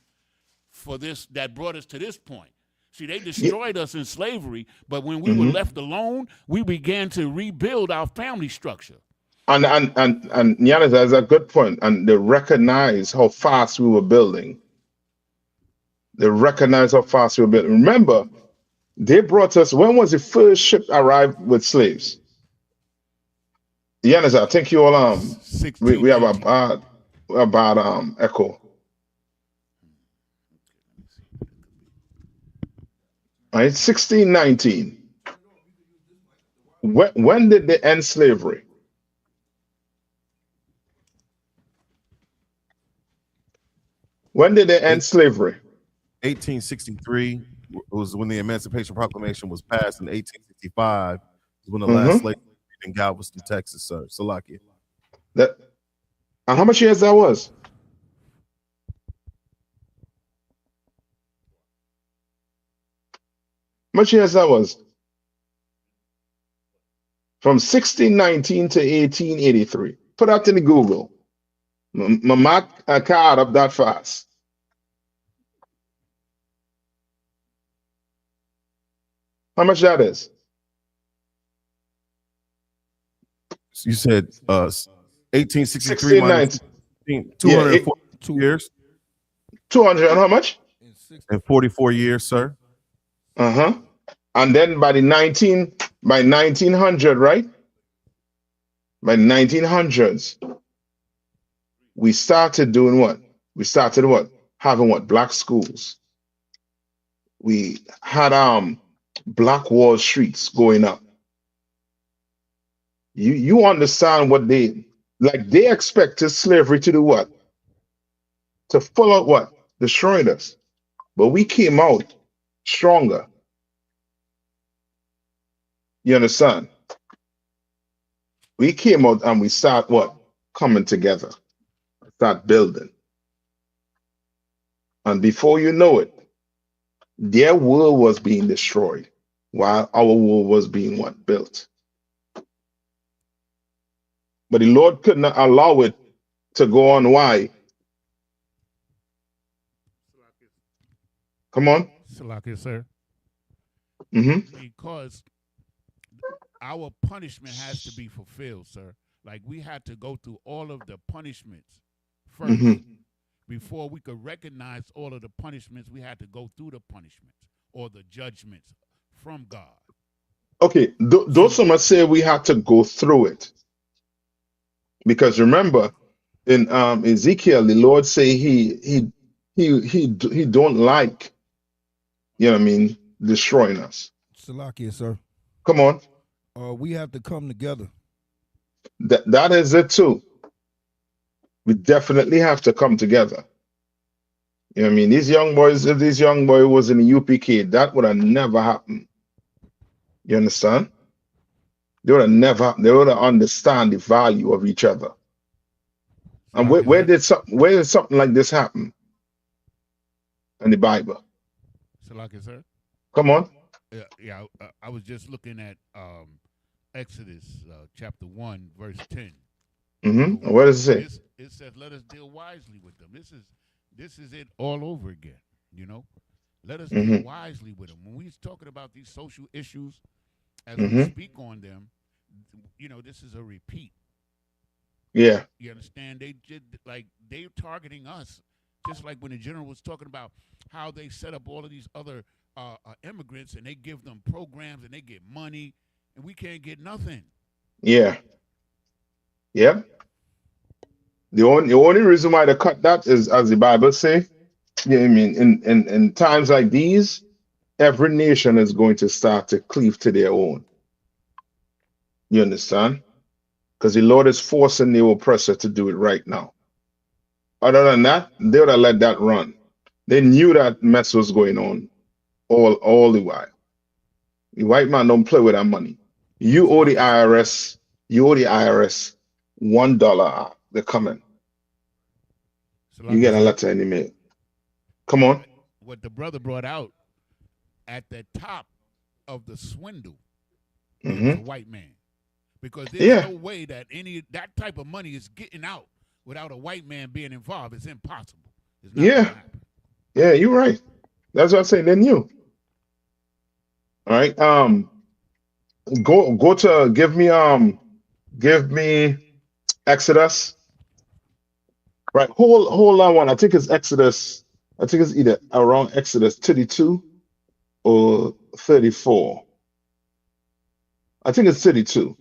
for this, that brought us to this point. See, they destroyed us in slavery, but when we were left alone, we began to rebuild our family structure. And Yahanna, that's a good point. And they recognize how fast we were building. They recognize how fast we were building. Remember, they brought us, when was the first ship arrived with slaves? Yahanna, I think you all we have a bad echo. All right, 1619. When did they end slavery? When did they end slavery? 1863 was when the Emancipation Proclamation was passed. In 1865 was when the last slave in Galveston, Texas, sir. Salakia. That, and how much years that was? Much years that was? From 1619 to 1883. Put that in the Google. My math can't add up that fast. How much that is? You said 1863 minus 242 years. 200 and how much? And 44 years, sir. And then by 1900, right? By 1900s, we started doing what? We started what? Having what? Black schools. We had Black Wall Streets going up. You understand what they expected slavery to do what? To follow what? Destroying us. But we came out stronger. You understand? We came out and we start what? Coming together. Start building. And before you know it, their world was being destroyed while our world was being what? Built. But the Lord could not allow it to go on. Why? Come on. Salakia, sir. Because our punishment has to be fulfilled, sir. Like we had to go through all of the punishments first. Before we could recognize all of the punishments, we had to go through the punishments or the judgments from God. Okay, those some say we had to go through it. Because remember, in Ezekiel, the Lord say he don't like, destroying us. Salakia, sir. Come on. We have to come together. That is it too. We definitely have to come together. You know what I mean? These young boys, if this young boy was in the UPK, that would have never happened. You understand? They would have understand the value of each other. And where did something like this happen in the Bible? Salakia, sir. Come on. Yeah. I was just looking at Exodus chapter 1, verse 10. What does it say? It says, "Let us deal wisely with them." This is this is it all over again. You know, let us Mm-hmm. deal wisely with them. When we're talking about these social issues, as we Mm-hmm. speak on them, you know, this is a repeat. Yeah. You understand? They did like they're targeting us, just like when the general was talking about how they set up all of these other immigrants and they give them programs and they get money, and we can't get nothing. Yeah. Yeah. The only reason why they cut that is, as the Bible say, yeah, I mean, in times like these, every nation is going to start to cleave to their own. You understand? Because the Lord is forcing the oppressor to do it right now. Other than that, they would have let that run. They knew that mess was going on all the while. The white man don't play with that money. You owe the IRS. You owe the IRS $1. They're coming. So You get a letter in the mail. Come on. what the brother brought out at the top of the swindle, it was a Mm-hmm. white man, because there's Yeah. no way that that type of money is getting out without a white man being involved. It's impossible. It's not Yeah. gonna happen. Yeah, you're right. That's what I'm saying. They knew. All right. Go to give me Exodus. Right. Hold on one. I think it's Exodus. I think it's either around Exodus 32 or 34. I think it's 32.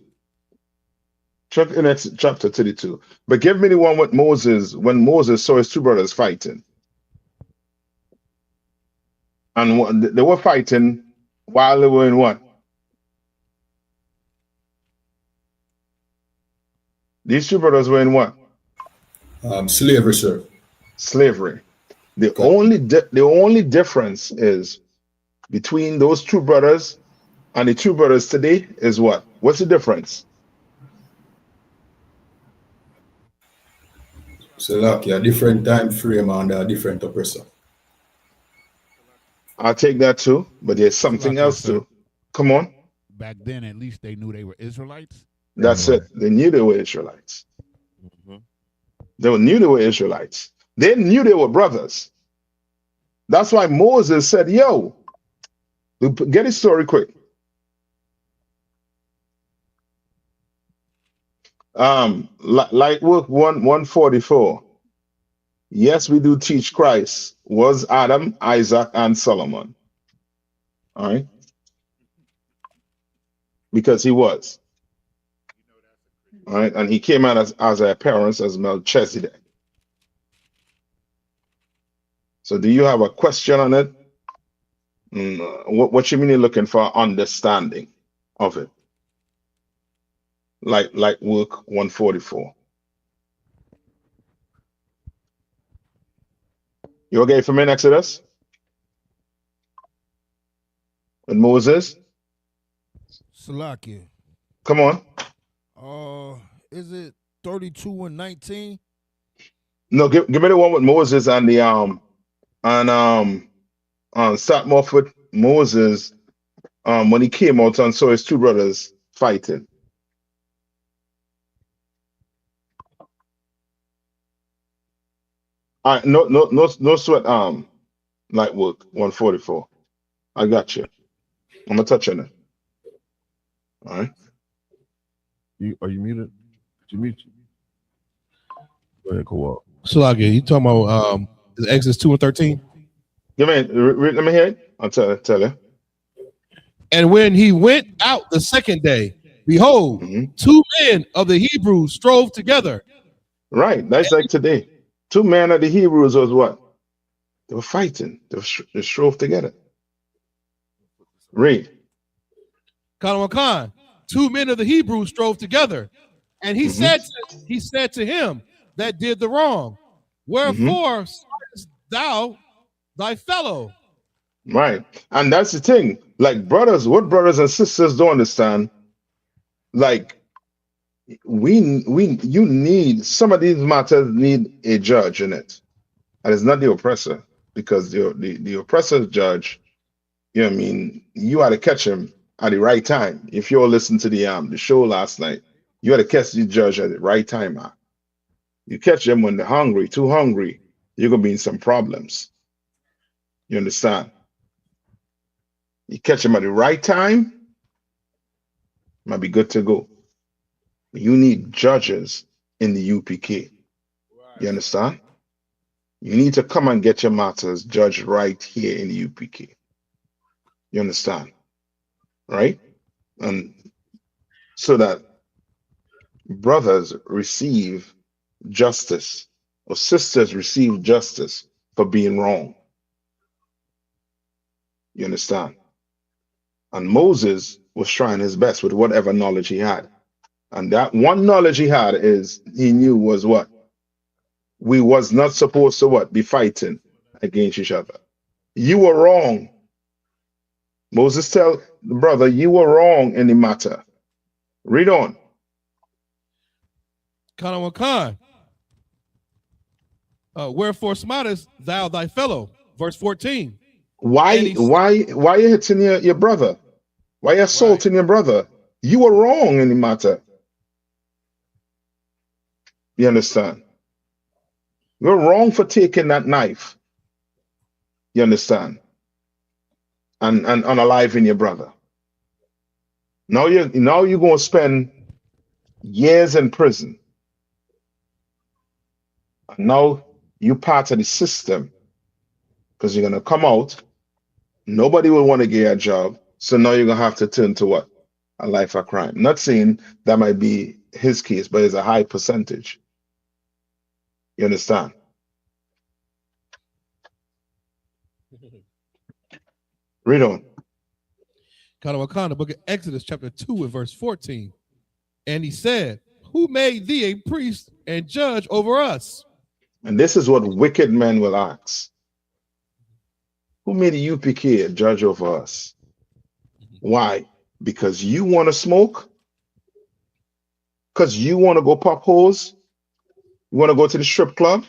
Check in chapter 32. But give me the one with Moses, when Moses saw his two brothers fighting. And they were fighting while they were in what? These two brothers were in what? Slavery, sir. Slavery. The Okay. only difference is between those two brothers and the two brothers today is what? What's the difference? So like a different time frame and a different oppressor. I'll take that too, but there's something Salakia, else sir. too. Come on. Back then, at least they knew they were Israelites. That's it. They knew they were Israelites. Mm-hmm. They knew they were Israelites. They knew they were brothers. That's why Moses said, yo, get his story quick. Like work 144. Yes, we do teach Christ was Adam, Isaac, and Solomon. All right. Because he was. All right. And he came out as a appearance as Melchizedek. So do you have a question on it? What you mean you're looking for understanding of it? Like work 144. You okay for me in Exodus? With Moses? Salakia. Come on. Is it 32 and 19? No, give me the one with Moses and the start them off with Moses when he came out and saw his two brothers fighting. All right, no sweat. Light work 144. I got you. I'm gonna touch on it. All right. Are you muted? Did you mute? Go ahead, co-op. Salakia, you talking about is Exodus 2 and 13? Give me. Let me hear it. I'll tell you. And when he went out the second day, behold, Mhm. 2 men of the Hebrews strove together. Right. That's like today. 2 men of the Hebrews was what? They were fighting. They strove together. Read. Khan, 2 men of the Hebrews strove together. And he said to him that did the wrong, wherefore smartest thou thy fellow? Right. And that's the thing. Like brothers, what brothers and sisters don't understand, like you need, some of these matters need a judge in it. And it's not the oppressor, because the oppressor's judge, you know what I mean, you had to catch him at the right time. If you all listened to the show last night, you had to catch the judge at the right time, man. You catch them when they're hungry, too hungry, you're gonna be in some problems. You understand? You catch them at the right time, might be good to go. You need judges in the UPK. You understand? You need to come and get your matters judged right here in the UPK. You understand? Right? And so that brothers receive justice or sisters receive justice for being wrong. You understand? And Moses was trying his best with whatever knowledge he had. And that one knowledge he had is he knew was what? We was not supposed to what? Be fighting against each other. You were wrong. Moses tell the brother, you were wrong in the matter. Read on. Khan. Wherefore smartest thou thy fellow? Verse 14. Why you hitting your brother? Why you assaulting your brother? You were wrong in the matter. You understand? You're wrong for taking that knife. You understand? And unaliving your brother. Now you're gonna spend years in prison. And now you part of the system because you're gonna come out. Nobody will want to get you a job. So now you're gonna have to turn to what? A life of crime. Not saying that might be his case, but it's a high percentage. You understand? Read on. The book of Exodus, chapter 2, and verse 14. And he said, who made thee a priest and judge over us? And this is what wicked men will ask. Who made the UPK a judge over us? Why? Because you want to smoke? Because you want to go pop holes? You want to go to the strip club?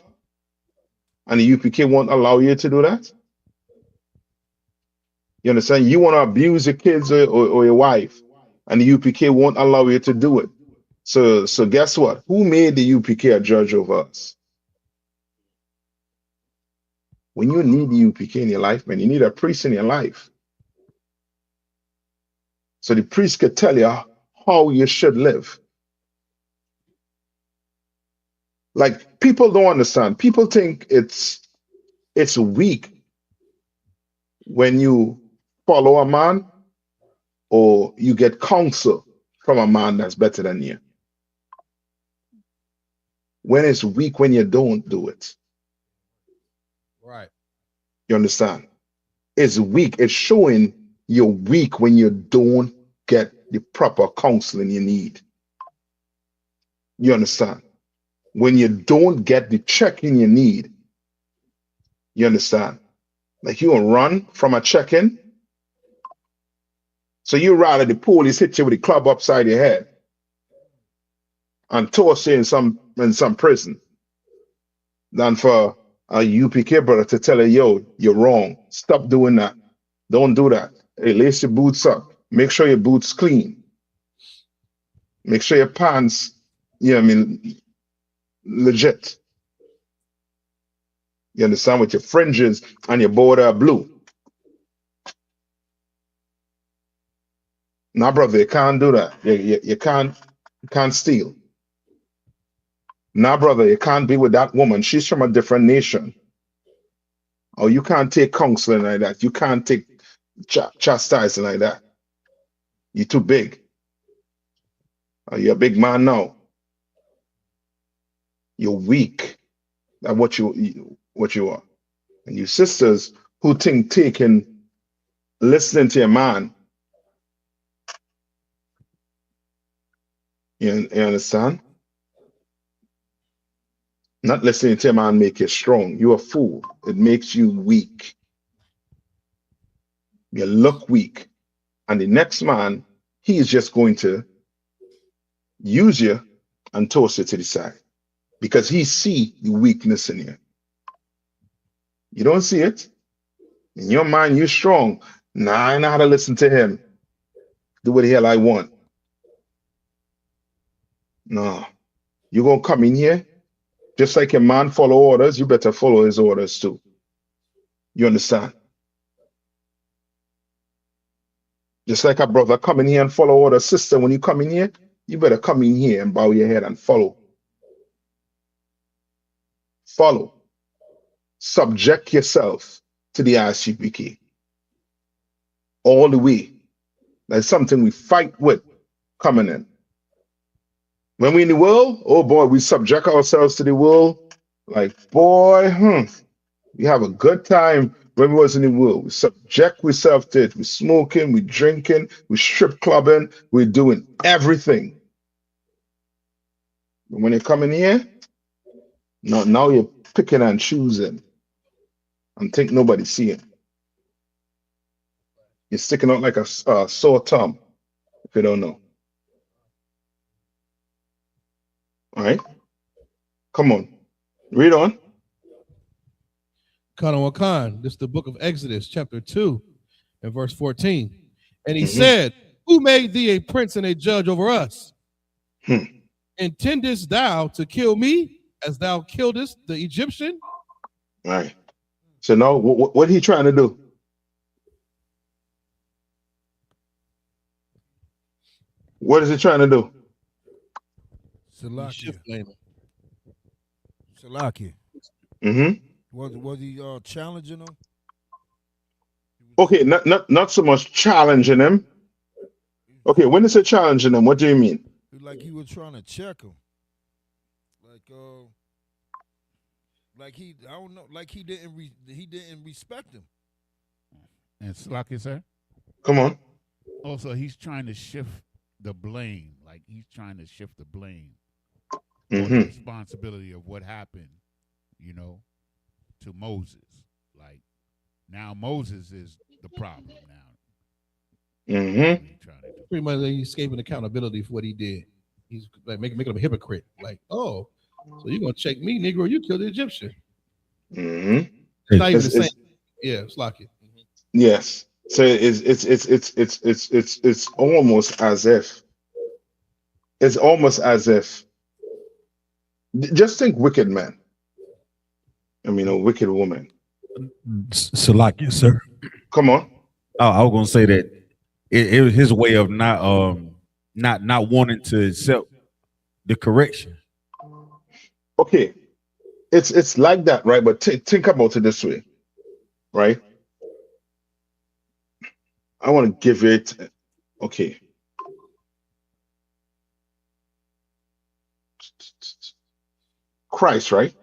And the UPK won't allow you to do that? You understand? You want to abuse your kids or your wife, and the UPK won't allow you to do it. So guess what? Who made the UPK a judge over us? When you need the UPK in your life, man, you need a priest in your life. So the priest could tell you how you should live. Like, people don't understand. People think it's weak when you follow a man or you get counsel from a man that's better than you. When it's weak when you don't do it. Right. You understand? It's weak. It's showing you're weak when you don't get the proper counseling you need. You understand? When you don't get the check-in you need. You understand? Like, you will run from a check-in. So you rather the police hit you with a club upside your head and toss you in some prison than for a UPK brother to tell you, yo, you're wrong. Stop doing that. Don't do that. Hey, lace your boots up. Make sure your boots clean. Make sure your pants, legit. You understand? With your fringes and your border are blue. Nah, brother, you can't do that. You can't steal. Nah, brother, you can't be with that woman. She's from a different nation. Or you can't take counseling like that. You can't take chastising like that. You're too big. You're a big man now. You're weak. That's what you are. And you sisters who think listening to a man, you understand? Not listening to a man make you strong. You're a fool. It makes you weak. You look weak. And the next man, he is just going to use you and toss you to the side. Because he see the weakness in you. You don't see it. In your mind, you're strong. Nah, I know how to listen to him. Do what the hell I want. No. You're going to come in here Just like a man follow orders, you better follow his orders too. You understand? Just like a brother come in here and follow orders, sister, when you come in here, you better come in here and bow your head and follow. Follow. Subject yourself to the I.S.U.P.K. all the way. That's something we fight with coming in. When we in the world, oh boy, we subject ourselves to the world. Like, boy, we have a good time when we was in the world. We subject ourselves to it. We smoking, we drinking, we strip clubbing, we're doing everything. But when you come in here, now you're picking and choosing and think nobody's seeing. You're sticking out like a sore thumb, if you don't know. All right? Come on. Read on. Khan, this is the book of Exodus, chapter 2, and verse 14. And he said, who made thee a prince and a judge over us? Intendest thou to kill me as thou killedest the Egyptian? All right. So now, what he trying to do? What is he trying to do? Salakia. Was he challenging him? Okay, not so much challenging him. Okay, when you say challenging him, what do you mean? Like he was trying to check him. Like he, I don't know, like he didn't respect him. And Salakia, sir? Come on. Also, he's trying to shift the blame. Like he's trying to shift the blame Mm-hmm. or the responsibility of what happened, you know, to Moses. Like now Moses is the problem now. Mm-hmm. Pretty much he's escaping accountability for what he did. He's like making him a hypocrite. Like, oh, so you're gonna check me, Negro? You killed the Egyptian. Mm-hmm. It's not even the same. Yeah, it's like it. Yes. So it's almost as if just think wicked man. I mean a wicked woman. Salakia, sir. Come on. I was gonna say that it was his way of not wanting to accept the correction. Okay, it's like that, right? But think about it this way, right? I want to give it, okay. Christ, right?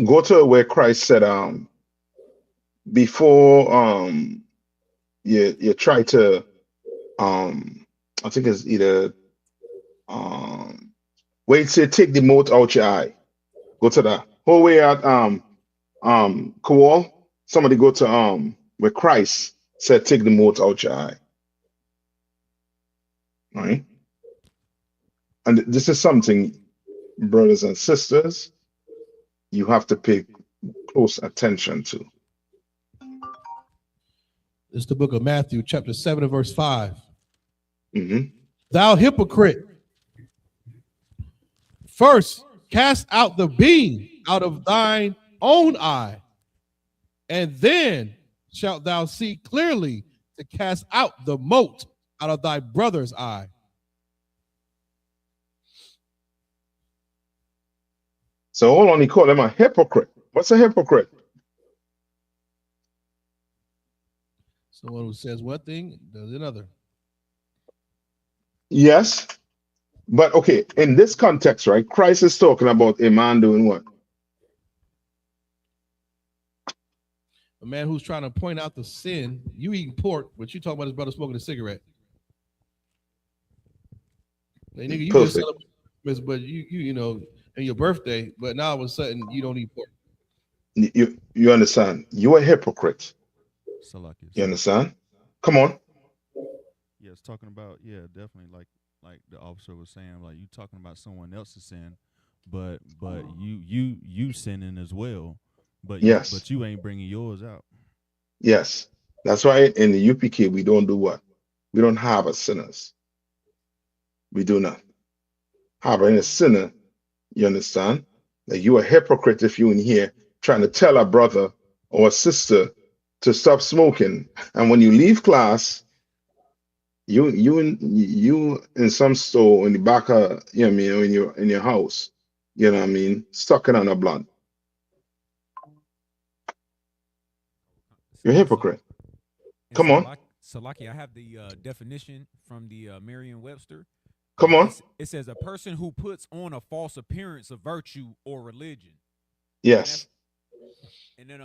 Go to where Christ said, before you try to I think it's either wait till take the mote out your eye. Go to that whole way at Kowal. Somebody go to where Christ said take the mote out your eye. All right. And this is something, brothers and sisters, you have to pay close attention to. It's the book of Matthew, chapter 7 and verse 5. Mm-hmm. Thou hypocrite, first cast out the beam out of thine own eye, and then shalt thou see clearly to cast out the mote out of thy brother's eye. So hold on, he called him a hypocrite. What's a hypocrite? Someone who says one thing, does another. Yes, but okay, in this context, right, Christ is talking about a man doing what? A man who's trying to point out the sin. You eating pork, but you talking about his brother smoking a cigarette. Like, nigga, you just celebrate Christmas, but you know, and your birthday, but now all of a sudden you don't eat pork. You understand? You're a hypocrite. Salakia. You understand? Come on. Yeah, it's talking about, yeah, definitely like the officer was saying, like you talking about someone else's sin, but you sinning as well. But yes, but you ain't bringing yours out. Yes, that's why in the UPK we don't do what? We don't have a sinners. We do not. harboring a sinner. You understand? That you a hypocrite if you in here trying to tell a brother or a sister to stop smoking, and when you leave class, you in some store in the back of, you know what I mean, or in your house, you know what I mean, sucking on a blunt. You're a hypocrite. Come on. Salaki, I have the definition from the Merriam-Webster. Come on. It says a person who puts on a false appearance of virtue or religion. Yes. And then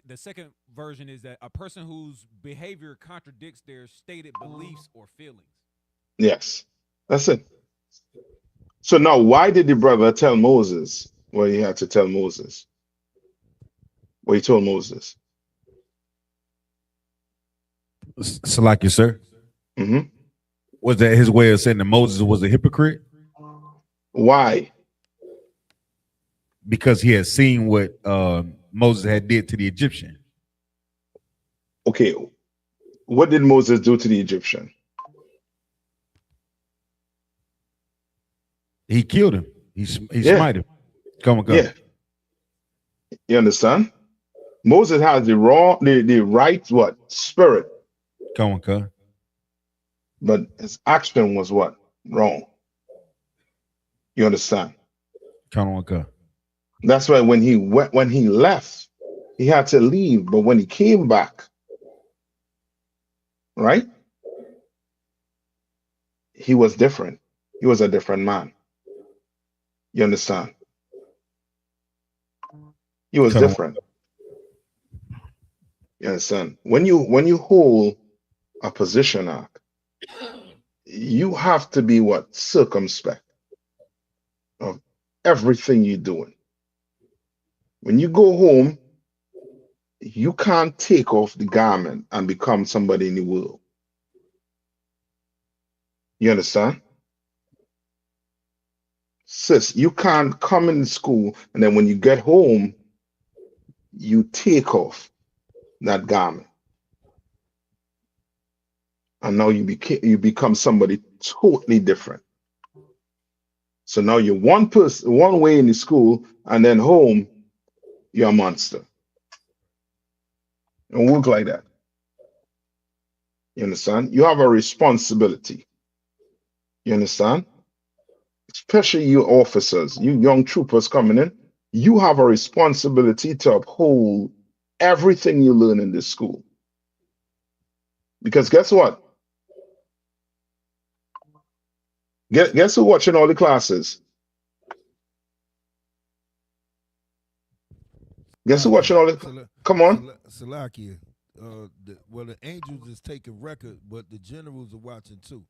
the second version is that a person whose behavior contradicts their stated beliefs or feelings. Yes. That's it. So now, why did the brother tell Moses what he had to tell Moses? What he told Moses? Salaki, sir. Mm-hmm. Was that his way of saying that Moses was a hypocrite? Why? Because he had seen what Moses had did to the Egyptian. Okay. What did Moses do to the Egyptian? He killed him. He smite him. Come on. Yeah. You understand? Moses has the right spirit. Come on. But his action was what? Wrong. You understand? Come on. That's why when he left, he had to leave. But when he came back, right? He was different. He was a different man. You understand? He was different. You understand? When you hold a position up, you have to be circumspect of everything you're doing. When you go home, you can't take off the garment and become somebody in the world. You understand? Sis, you can't come in school and then when you get home, you take off that garment. And now you become somebody totally different. So now you're one person, one way in the school, and then home, you're a monster. Don't work like that. You understand? You have a responsibility. You understand? Especially you officers, you young troopers coming in, you have a responsibility to uphold everything you learn in this school. Because guess what? Guess who's watching all the classes? Guess who's watching all the... Come on. Salakia. The angels is taking record, but the generals are watching too.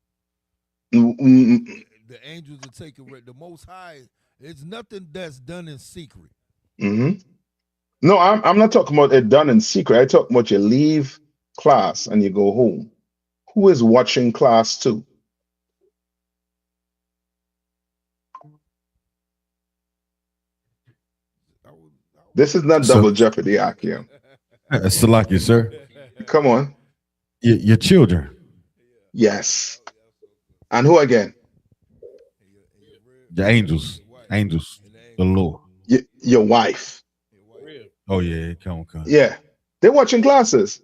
The angels are taking record. The Most High, it's nothing that's done in secret. No, I'm not talking about it done in secret. I talk about you leave class and you go home. Who is watching class too? This is not double jeopardy, Akim. Salaki, sir. Come on. Your children. Yes. And who again? The angels. The Lord. Your wife. Oh, yeah. Come on. Yeah. They're watching classes.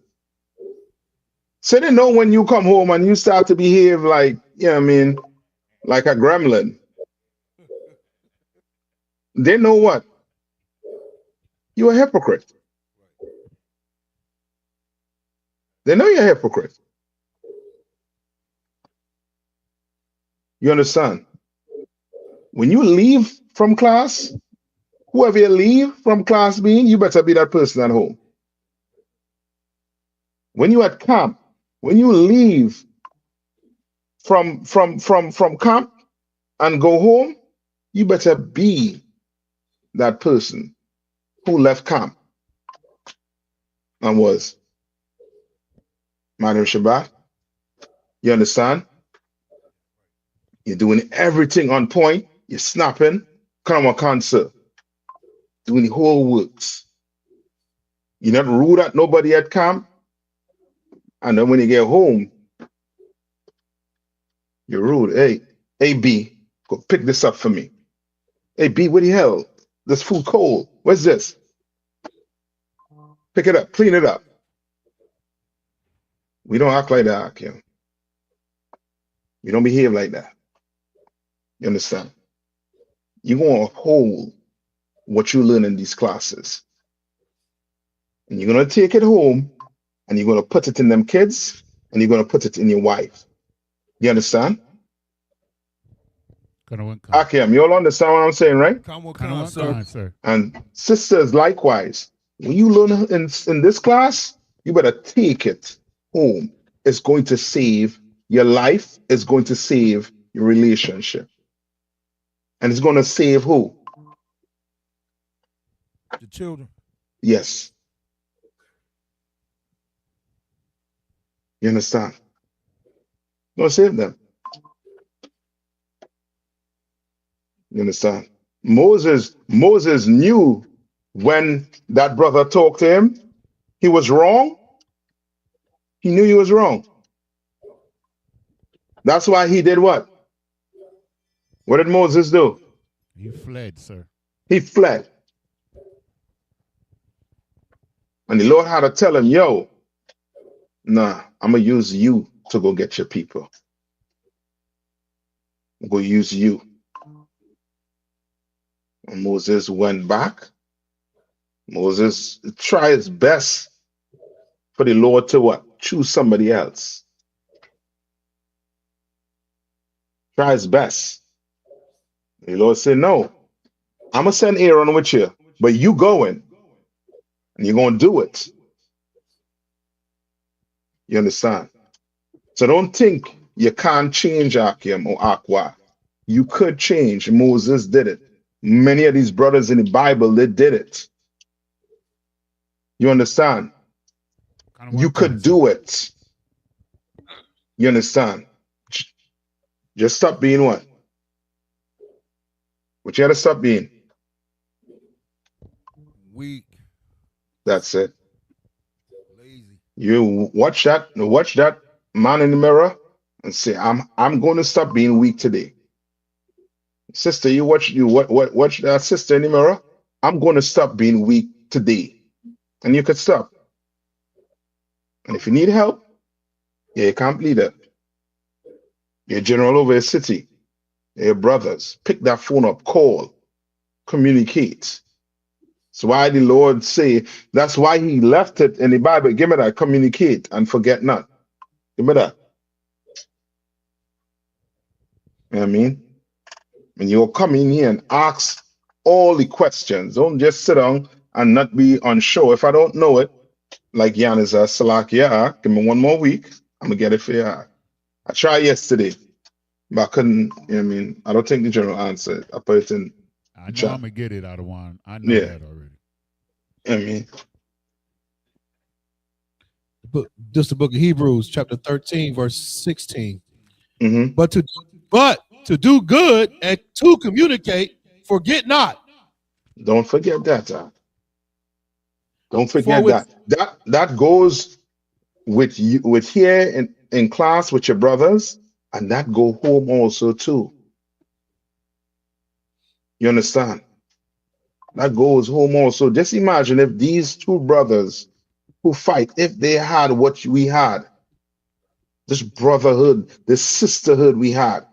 So they know when you come home and you start to behave like, you know what I mean, like a gremlin. They know what? You're a hypocrite. They know you're a hypocrite. You understand? When you leave from class, whoever you leave from class being, you better be that person at home. When you at camp, when you leave from camp and go home, you better be that person who left camp and was Madam Shabbat. You understand? You're doing everything on point. You're snapping. Come on, concert. Doing the whole works. You're not rude at nobody at camp. And then when you get home, you're rude. Hey, B, Go pick this up for me. Hey, B, what the hell? This food cold. What's this? Pick it up, clean it up. We don't act like that, Akim. We don't behave like that. You understand? You're going to hold what you learn in these classes. And you're going to take it home and you're going to put it in them kids and you're going to put it in your wife. You understand? Akim, you all understand what I'm saying, right? Sir. And sisters, likewise, when you learn in this class, you better take it home. It's going to save your life. It's going to save your relationship. And it's going to save who? The children. Yes. You understand? It's going to save them. You understand? Moses knew when that brother talked to him, he was wrong. He knew he was wrong. That's why he did what? What did Moses do? He fled, sir. He fled. And the Lord had to tell him, yo, nah, I'm going to use you to go get your people. I'm going to use you. And Moses went back. Moses tried his best for the Lord to what? Choose somebody else. Try his best. The Lord said, no, I'm going to send Aaron with you, but you going and you're going to do it. You understand? So don't think you can't change Akim or Aqua. You could change. Moses did it. Many of these brothers in the Bible, they did it. You understand? You could do it. You understand? Just stop being what? What you had to stop being? Weak. That's it. Lazy. You watch that man in the mirror and say, I'm going to stop being weak today. Sister, you watch that sister in the mirror. I'm going to stop being weak today. And you could stop. And if you need help, you're a camp leader. You're a general over a city. You're your brothers. Pick that phone up, call, communicate. That's why the Lord say, that's why he left it in the Bible. Give me that, communicate and forget not. Give me that. You know what I mean? When you come in here and ask all the questions, don't just sit down and not be unsure. If I don't know it, like Jan is a Salakia, give me one more week, I'm gonna get it for you. I tried yesterday, but I couldn't, you know what I mean? I don't think the general answer. I put it in. I know I'm gonna get it out of one. I know that already. You know what I mean? Just the book of Hebrews, chapter 13, verse 16. Mm-hmm. But to do good and to communicate, forget not. Don't forget that. Don't forget that. That goes with you, with here in class with your brothers, and that go home also too. You understand? That goes home also. Just imagine if these two brothers who fight, if they had what we had, this brotherhood, this sisterhood we had,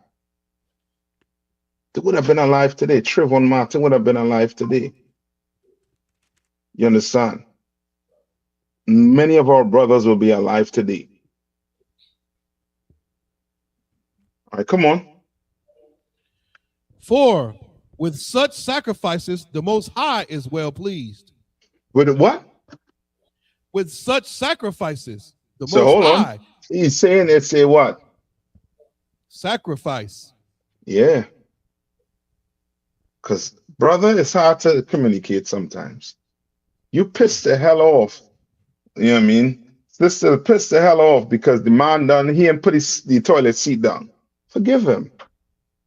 they would have been alive today. Trayvon Martin would have been alive today. You understand? Many of our brothers will be alive today. All right, come on. For with such sacrifices, the Most High is well pleased. With what? With such sacrifices, the So Most hold High. on. He's saying it's a what? Sacrifice. Yeah. Because, brother, it's hard to communicate sometimes. You piss the hell off. You know what I mean? Sister piss the hell off because the man done, he ain't put the toilet seat down. Forgive him.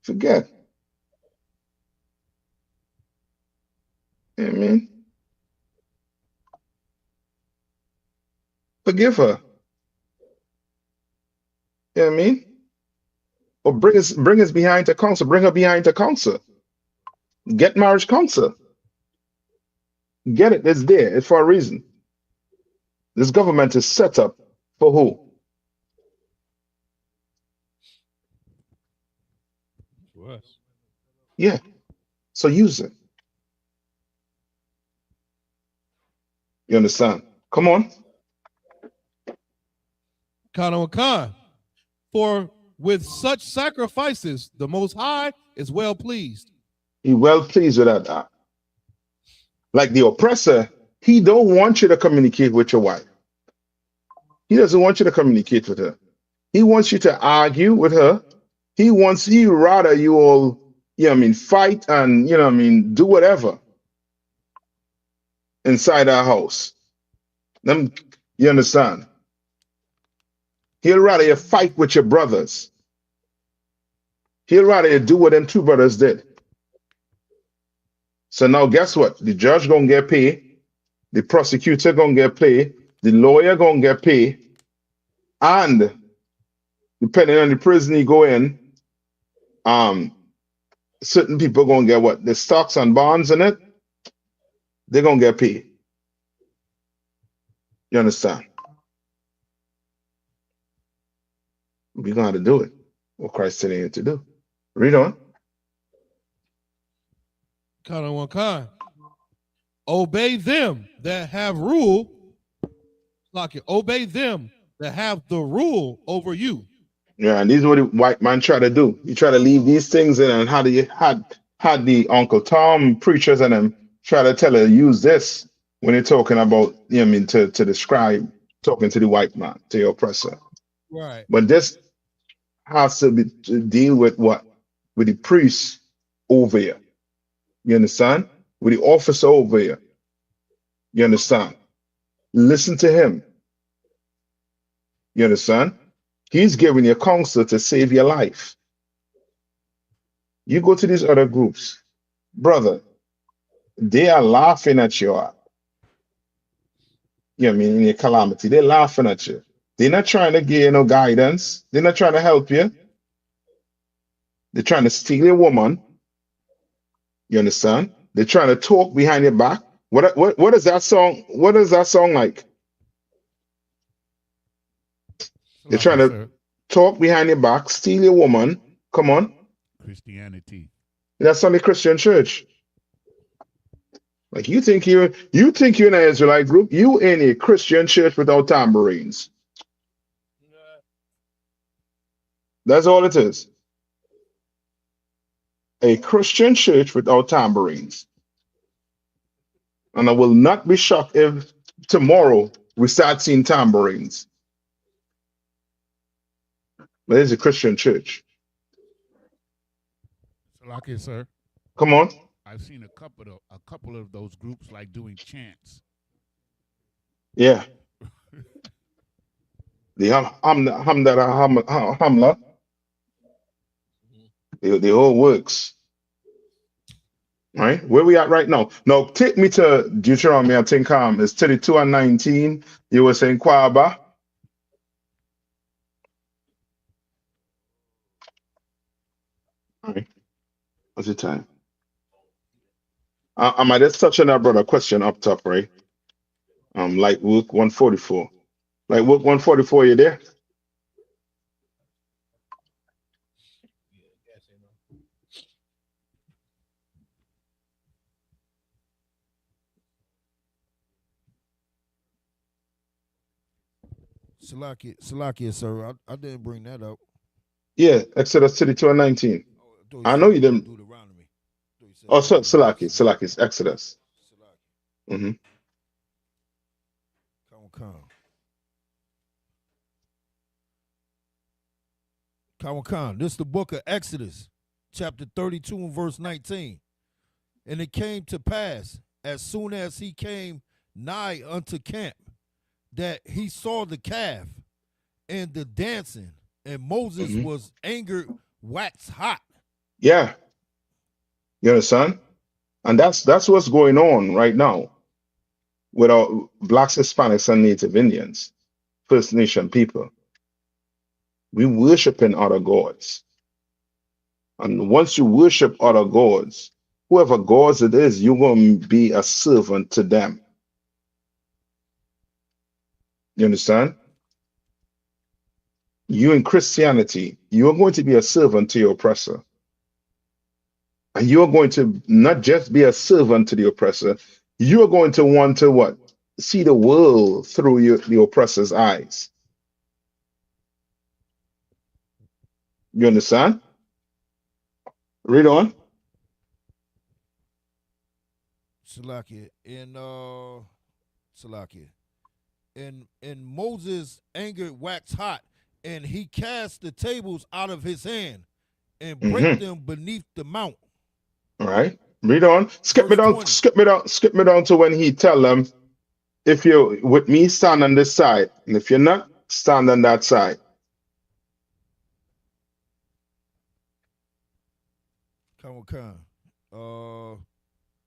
Forget. You know what I mean? Forgive her. You know what I mean? Or bring us behind to counsel. Bring her behind to counsel. Get marriage counsel. Get it. It's there. It's for a reason. This government is set up for who? For us. Yeah. So use it. You understand? Come on. Khan. For with such sacrifices, the Most High is well pleased. He well pleased with that. Like the oppressor, he don't want you to communicate with your wife. He doesn't want you to communicate with her. He wants you to argue with her. He rather you all, fight and, do whatever inside our house. You understand? He'll rather you fight with your brothers. He'll rather you do what them two brothers did. So now guess what? The judge gonna get paid, the prosecutor gonna get paid, the lawyer gonna get paid, and depending on the prison you go in, certain people gonna get what? The stocks and bonds in it, they're gonna get paid. You understand? We're gonna have to do it. What Christ telling you to do. Read on. Khan. Obey them that have rule. Obey them that have the rule over you. Yeah, and this is what the white man try to do. He try to leave these things in, and had the Uncle Tom preachers and them try to tell her use this when they're talking about, to describe talking to the white man, to your oppressor. Right. But this has to be to deal with what? With the priest over you. You understand? With the officer over you. You understand? Listen to him. You understand? He's giving you counsel to save your life. You go to these other groups, brother, they are laughing at you. In your calamity. They're laughing at you. They're not trying to give you no guidance. They're not trying to help you. They're trying to steal your woman. You understand? They're trying to talk behind your back. What is that song? What is that song like? They're trying to talk behind your back, steal your woman. Come on. Christianity. That's on the Christian church. Like you think you're in an Israelite group, you in a Christian church without tambourines. That's all it is. A Christian church without tambourines. And I will not be shocked if tomorrow we start seeing tambourines. But it's a Christian church. Like sir. Come on. I've seen a couple of those groups like doing chants. Yeah. The Hamla. The whole works. Right? Where we at right now? Now take me to Deuteronomy, I think it's 32 and 19. You were saying Kwaba. All right. What's the time? I might just touch on that brother question up top, right? Like work 144. Like work 144, you there? Salakia, sir. I didn't bring that up. Yeah, Exodus 32 and 19. I know you didn't. Oh, so Salaki, Exodus. Mm-hmm. Khan. This is the book of Exodus, chapter 32 and verse 19. And it came to pass, as soon as he came nigh unto camp, that he saw the calf and the dancing, and Moses was angered, wax hot. Yeah. You understand? And that's what's going on right now with our Blacks, Hispanics, and Native Indians, First Nation people. We worshiping other gods. And once you worship other gods, whoever gods it is, you're going to be a servant to them. You understand? You in Christianity, you're going to be a servant to your oppressor. And you're going to not just be a servant to the oppressor, you're going to want to what? See the world through the oppressor's eyes. You understand? Read on. Salakia. Salakia. And Moses' anger waxed hot, and he cast the tables out of his hand and break them beneath the mount. All right. Read on. Skip me Verse down, 20. skip me down to when he tell them, if you're with me, stand on this side. And if you're not, stand on that side. Come on.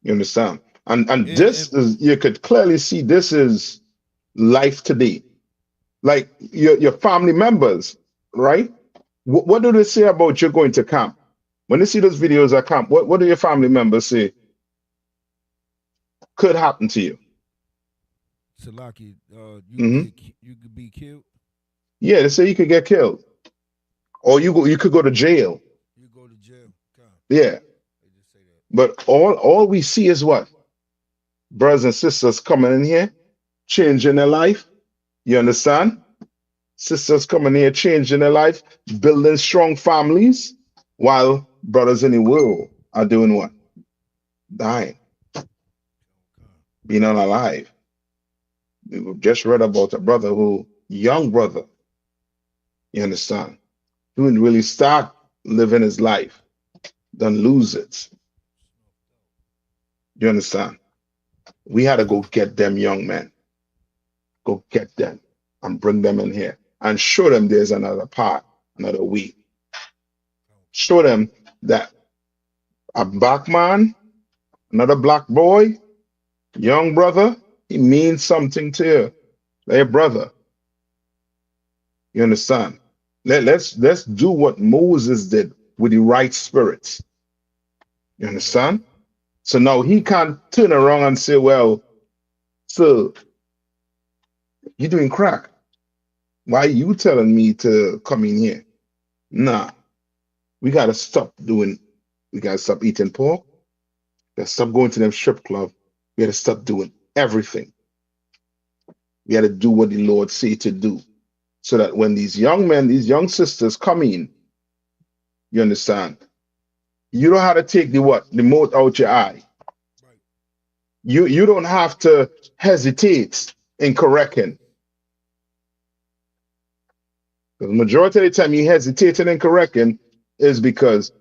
You understand? And this is, you could clearly see this is life today. Like your family members, right? What do they say about you going to camp? When they see those videos at camp, what do your family members say could happen to you? Salaki, you could be killed. Yeah, they say you could get killed, or you could go to jail. You go to jail. Yeah, They just say that. but all we see is what? Brothers and sisters coming in here, changing their life. You understand? Sisters coming here, changing their life, building strong families, while brothers in the world are doing what? Dying, being unalive. We just read about a brother young brother, you understand, who didn't really start living his life, then lose it. You understand? We had to go get them young men, go get them and bring them in here and show them there's another path, another way. Show them that a black man, another black boy, young brother, he means something to you. Hey, brother. You understand? Let's do what Moses did with the right spirits. You understand? So now he can't turn around and say, well, so you're doing crack. Why are you telling me to come in here? Nah. We gotta stop eating pork. We gotta stop going to them strip club. We gotta stop doing everything. We gotta do what the Lord say to do. So that when these young men, these young sisters come in, you understand? You don't have to take the mote out your eye. You don't have to hesitate in correcting. Because the majority of the time you hesitating in correcting is because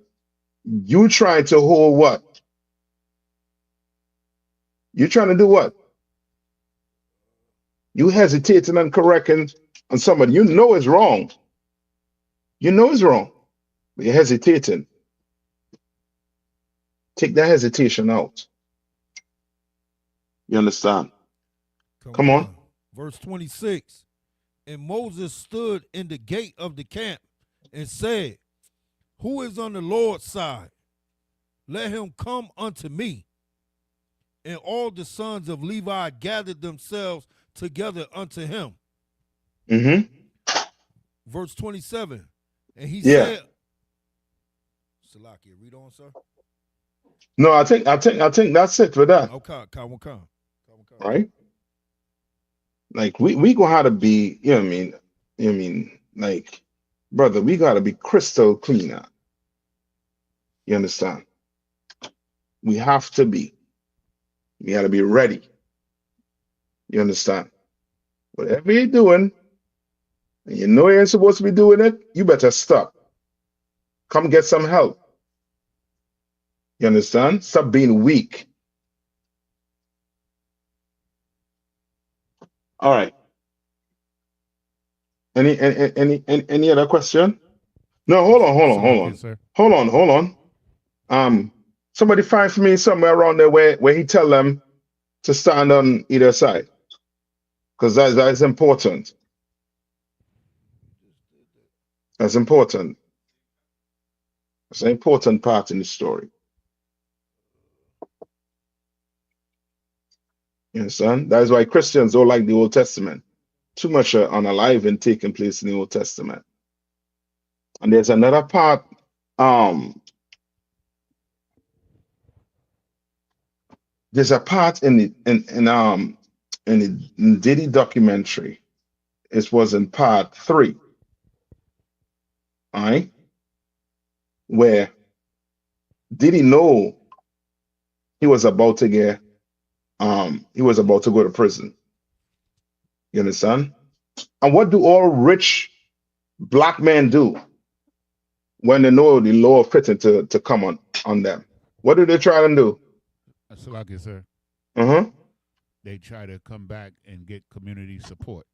you trying to hold what? You trying to do what? You hesitating and correcting on somebody you know is wrong. You know it's wrong, but you're hesitating. Take that hesitation out. You understand? Come on. Verse 26. And Moses stood in the gate of the camp and said, who is on the Lord's side? Let him come unto me. And all the sons of Levi gathered themselves together unto him. Verse 27. And he said, Salakia, read on, sir. No, I think that's it for that. Okay, come. Right? Like we gonna have to be, you know what I mean? You know what I mean? Like, brother, we gotta be crystal cleaner. You understand? We have to be. We gotta be ready. You understand? Whatever you're doing, and you know you ain't supposed to be doing it, you better stop. Come get some help. You understand? Stop being weak. All right. Any other question? No, hold on. Somebody find for me somewhere around there where he tell them to stand on either side, because that is important. That's important. It's an important part in the story. You understand? That is why Christians don't like the Old Testament. Too much unaliving taking place in the Old Testament. And there's another part. There's a part in the Diddy documentary. It was in part 3. All right, where Diddy know he was about to get he was about to go to prison. You understand? And what do all rich black men do when they know the law fitting to come on them? What do they try to do? Salaki, sir. They try to come back and get community support.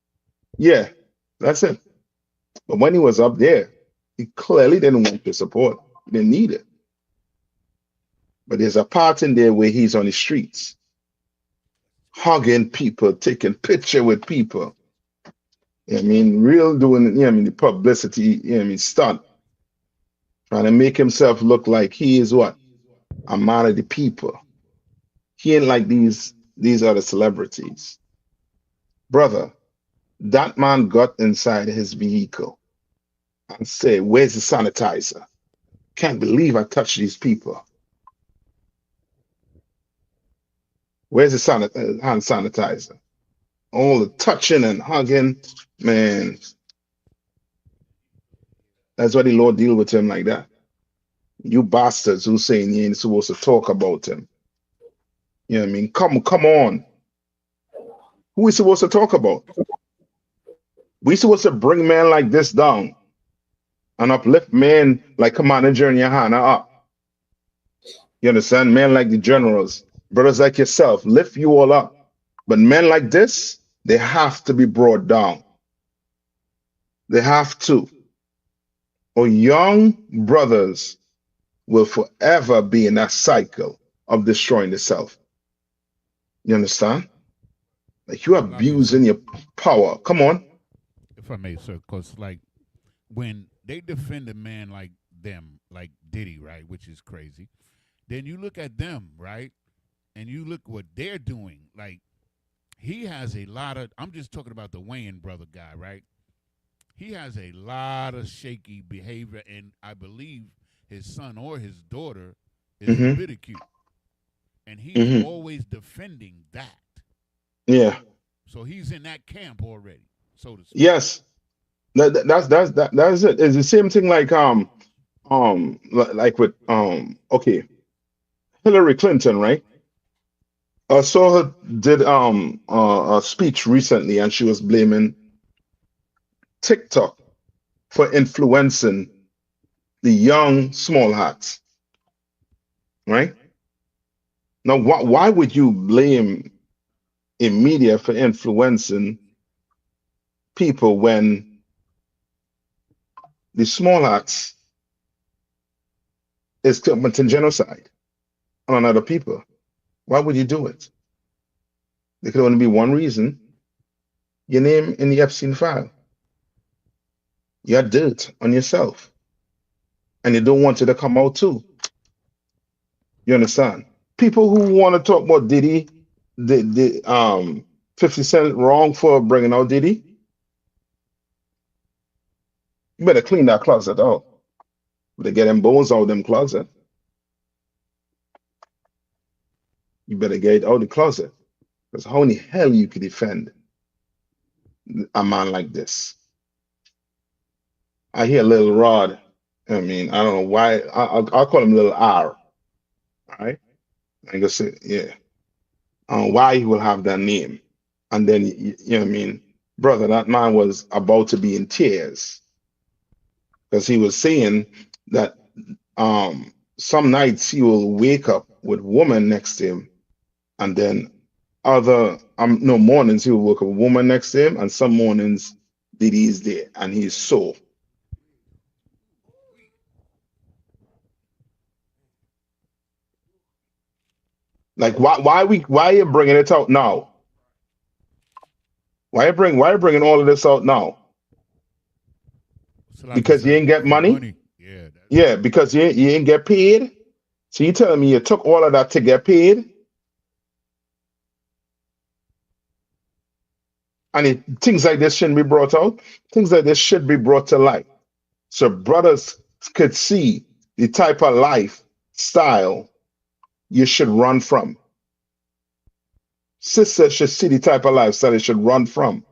Yeah, that's it. But when he was up there, he clearly didn't want the support. He didn't need it. But there's a part in there where he's on the streets, hugging people, taking picture with people. You know what I mean? Real doing, you know what I mean, the publicity, you know what I mean, stunt. Trying to make himself look like he is what? A man of the people. He ain't like these other celebrities. Brother, that man got inside his vehicle and said, where's the sanitizer? Can't believe I touched these people. Where's the hand sanitizer? All the touching and hugging, man. That's why the Lord deal with him like that. You bastards who saying you ain't supposed to talk about him. You know what I mean? Come on. Who we supposed to talk about? We supposed to bring men like this down and uplift men like Commander General YAHANNA up. You understand? Men like the generals, brothers like yourself, lift you all up. But men like this, they have to be brought down. They have to. Or young brothers will forever be in that cycle of destroying the self. You understand? Like you abusing your power. Come on. If I may, sir, because like when they defend a man like them, like Diddy, right, which is crazy, then you look at them, right, and you look what they're doing. Like he has a lot of, I'm just talking about the Wayne brother guy, right? He has a lot of shaky behavior, and I believe his son or his daughter is Leviticus. And he's always defending that. Yeah. So he's in that camp already, so to speak. Yes. That's it. It's the same thing like with okay, Hillary Clinton, right? I saw her did a speech recently, and she was blaming TikTok for influencing the young small hats, right? Now, why would you blame a media for influencing people when the small hats is committing genocide on other people? Why would you do it? There could only be one reason. Your name in the Epstein file. You had dirt on yourself. And you don't want it to come out too. You understand? People who want to talk about Diddy, the 50 Cent wrong for bringing out Diddy, you better clean that closet out. They get them bones out of them closet. You better get it out of the closet. Because how in the hell you could defend a man like this? I hear Little Rod. I mean, I don't know why. I'll call him Little R. All right? I guess, yeah. Why he will have that name. And then, you know what I mean? Brother, that man was about to be in tears. Because he was saying that some nights he will wake up with a woman next to him, and then mornings he will wake up with a woman next to him, and some mornings Diddy is there, and he's so. Like why are you bringing it out now? Why are you bringing all of this out now? Because you ain't get money? Yeah. Yeah, because you ain't get paid. So you telling me you took all of that to get paid? And things like this shouldn't be brought out. Things like this should be brought to light. So brothers could see the type of lifestyle you should run from. Sisters should see the type of lifestyle you should run from.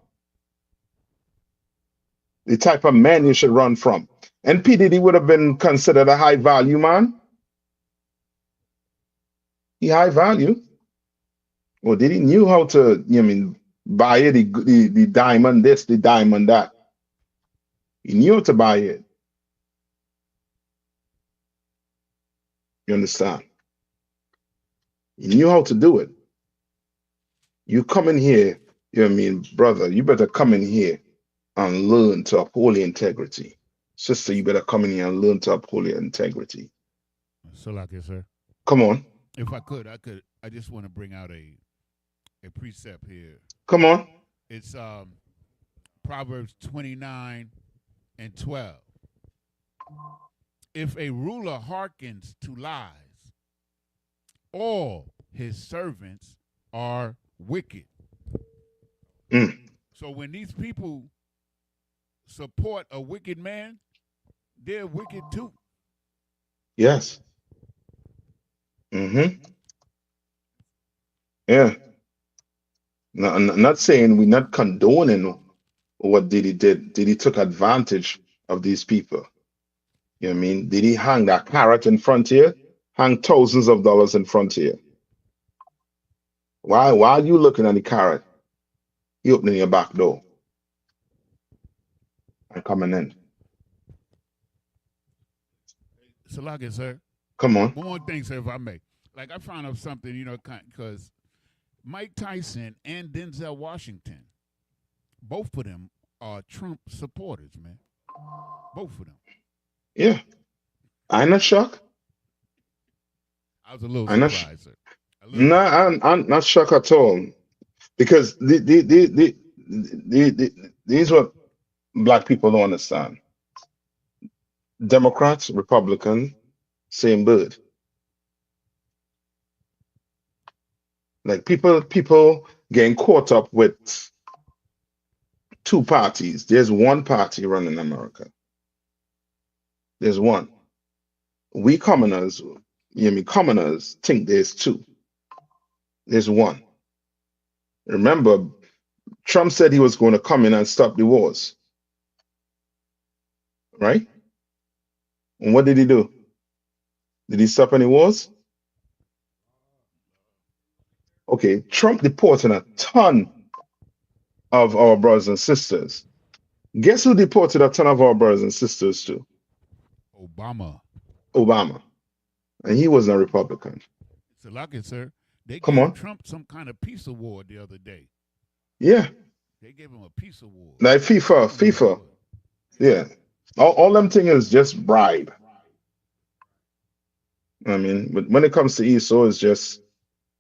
The type of man you should run from. And P. Diddy would have been considered a high value man. He high value. Well, did he knew how to, buy it, the diamond this, the diamond that. He knew how to buy it. You understand? He knew how to do it. You come in here, brother, you better come in here and learn to uphold your integrity. Sister, you better come in here and learn to uphold your integrity. So like it, sir. Come on. If I could, I just want to bring out a precept here. Come on. It's Proverbs 29:12. If a ruler hearkens to lies, all his servants are wicked. So when these people support a wicked man, they're wicked too. Yes. Yeah. Not saying we're not condoning what Diddy did. Diddy took advantage of these people. You know what I mean? Did he hang that carrot in front here? Hang thousands of dollars in front here. Why are you looking at the carrot? You opening your back door and coming in. So like it, sir. Come on. One more thing, sir, if I may. Like I found out something, because Mike Tyson and Denzel Washington, both of them are Trump supporters, man. Both of them. Yeah. I'm not shocked. I was a little I'm surprised, sir. No, I'm not shocked at all. Because these what black people don't understand. Democrats, Republican, same bird. Like people getting caught up with two parties. There's one party running America. There's one. We commoners, commoners think there's two. There's one. Remember, Trump said he was going to come in and stop the wars. Right? And what did he do? Did he stop any wars? Okay, Trump deported a ton of our brothers and sisters. Guess who deported a ton of our brothers and sisters too? Obama. And he wasn't a Republican. So like it, sir. They Come gave on. Trump some kind of peace award the other day. Yeah. They gave him a peace award. Like FIFA. Yeah. All them things is just bribe. I mean, but when it comes to I.S.U.K, it's just,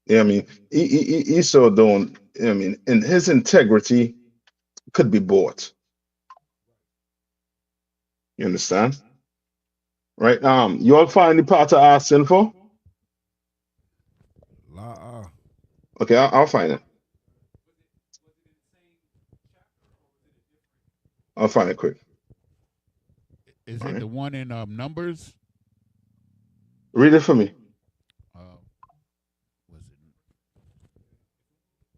I.S.U.K don't, in his integrity could be bought. You understand? Right? You all find the part of asking for? Okay, I'll find it. I'll find it quick. Is it the one in Numbers? Read it for me. Was it?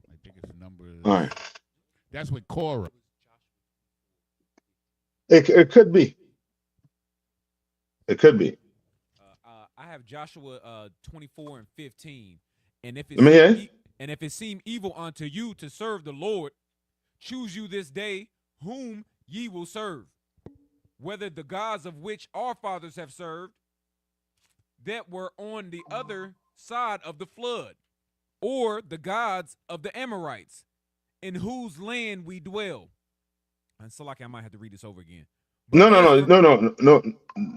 I think it's Numbers. All right. That's with Korah. It could be. It could be. I have Joshua 24:15, and if it seem evil unto you to serve the Lord, choose you this day whom ye will serve, whether the gods of which our fathers have served, that were on the other side of the flood, or the gods of the Amorites, in whose land we dwell. And so, like, I might have to read this over again. No.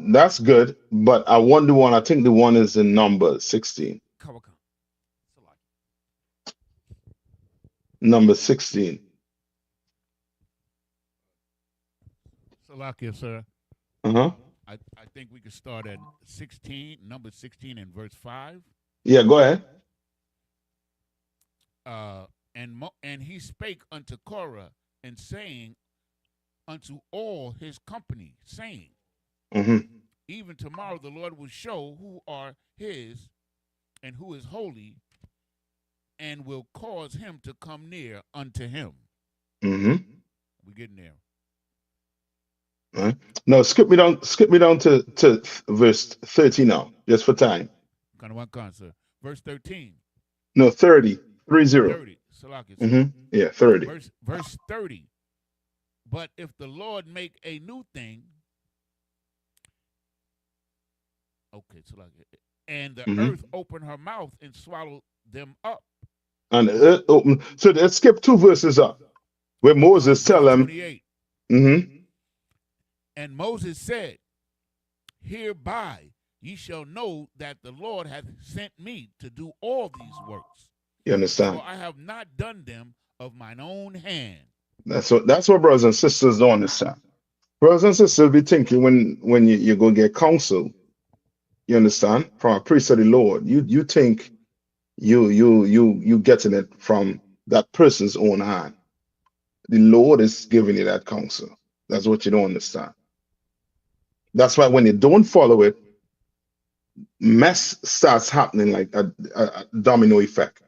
That's good. But I want the one. I think the one is in Numbers 16. Number 16. Salakia, sir. Uh-huh. I think we could start at 16, number 16 and verse 5. Yeah, go ahead. And he spake unto Korah, and saying unto all his company, saying, even tomorrow the Lord will show who are his and who is holy, and will cause him to come near unto him. We're getting there. No, skip me down to verse 30 now, just for time. Kind of one concert. Verse 13. No, 30. 30. 30. Salakis. Yeah, 30. Verse 30. But if the Lord make a new thing, okay, Salakis, and the earth open her mouth and swallow them up. And the earth open. So let's skip 2 verses up, where Moses tell them. 28. And Moses said, hereby ye shall know that the Lord hath sent me to do all these works. You understand? For I have not done them of mine own hand. That's what brothers and sisters don't understand. Brothers and sisters be thinking when you go get counsel, you understand, from a priest of the Lord, you think you getting it from that person's own hand. The Lord is giving you that counsel. That's what you don't understand. That's why when you don't follow it, mess starts happening like a domino effect.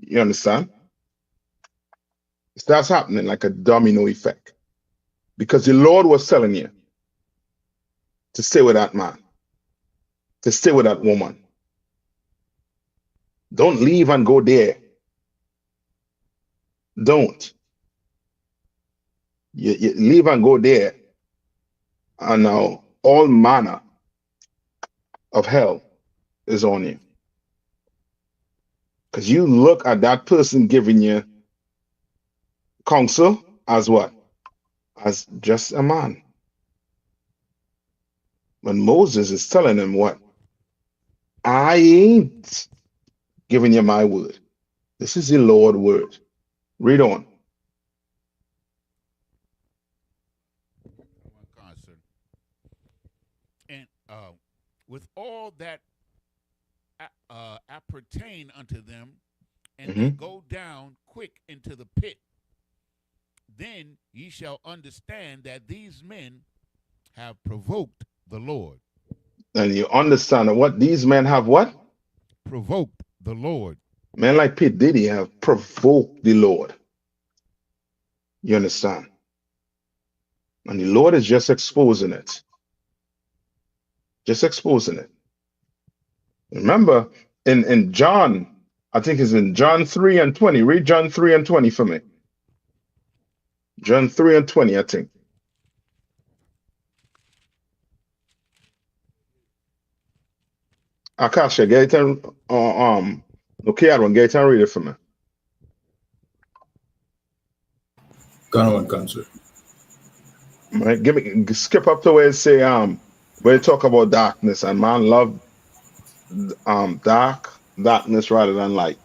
You understand? It starts happening like a domino effect. Because the Lord was telling you to stay with that man, to stay with that woman. Don't leave and go there. Don't. You leave and go there, and now all manner of hell is on you. Because you look at that person giving you counsel as what? As just a man. When Moses is telling him what? I ain't giving you my word. This is the Lord's word. Read on. And with all that appertain unto them, and they go down quick into the pit, then ye shall understand that these men have provoked the Lord. And you understand what these men have what? Provoked the Lord. Men like P. Diddy have provoked the Lord. You understand? And the Lord is just exposing it. Just exposing it. Remember, in John, I think it's in John 3 and 20. Read John 3 and 20 for me. John 3 and 20, I think. Akasha, get it and okay, Aaron, get it and read it for me. Go on, country. Right, skip up to where it say where you talk about darkness, and man love darkness rather than light.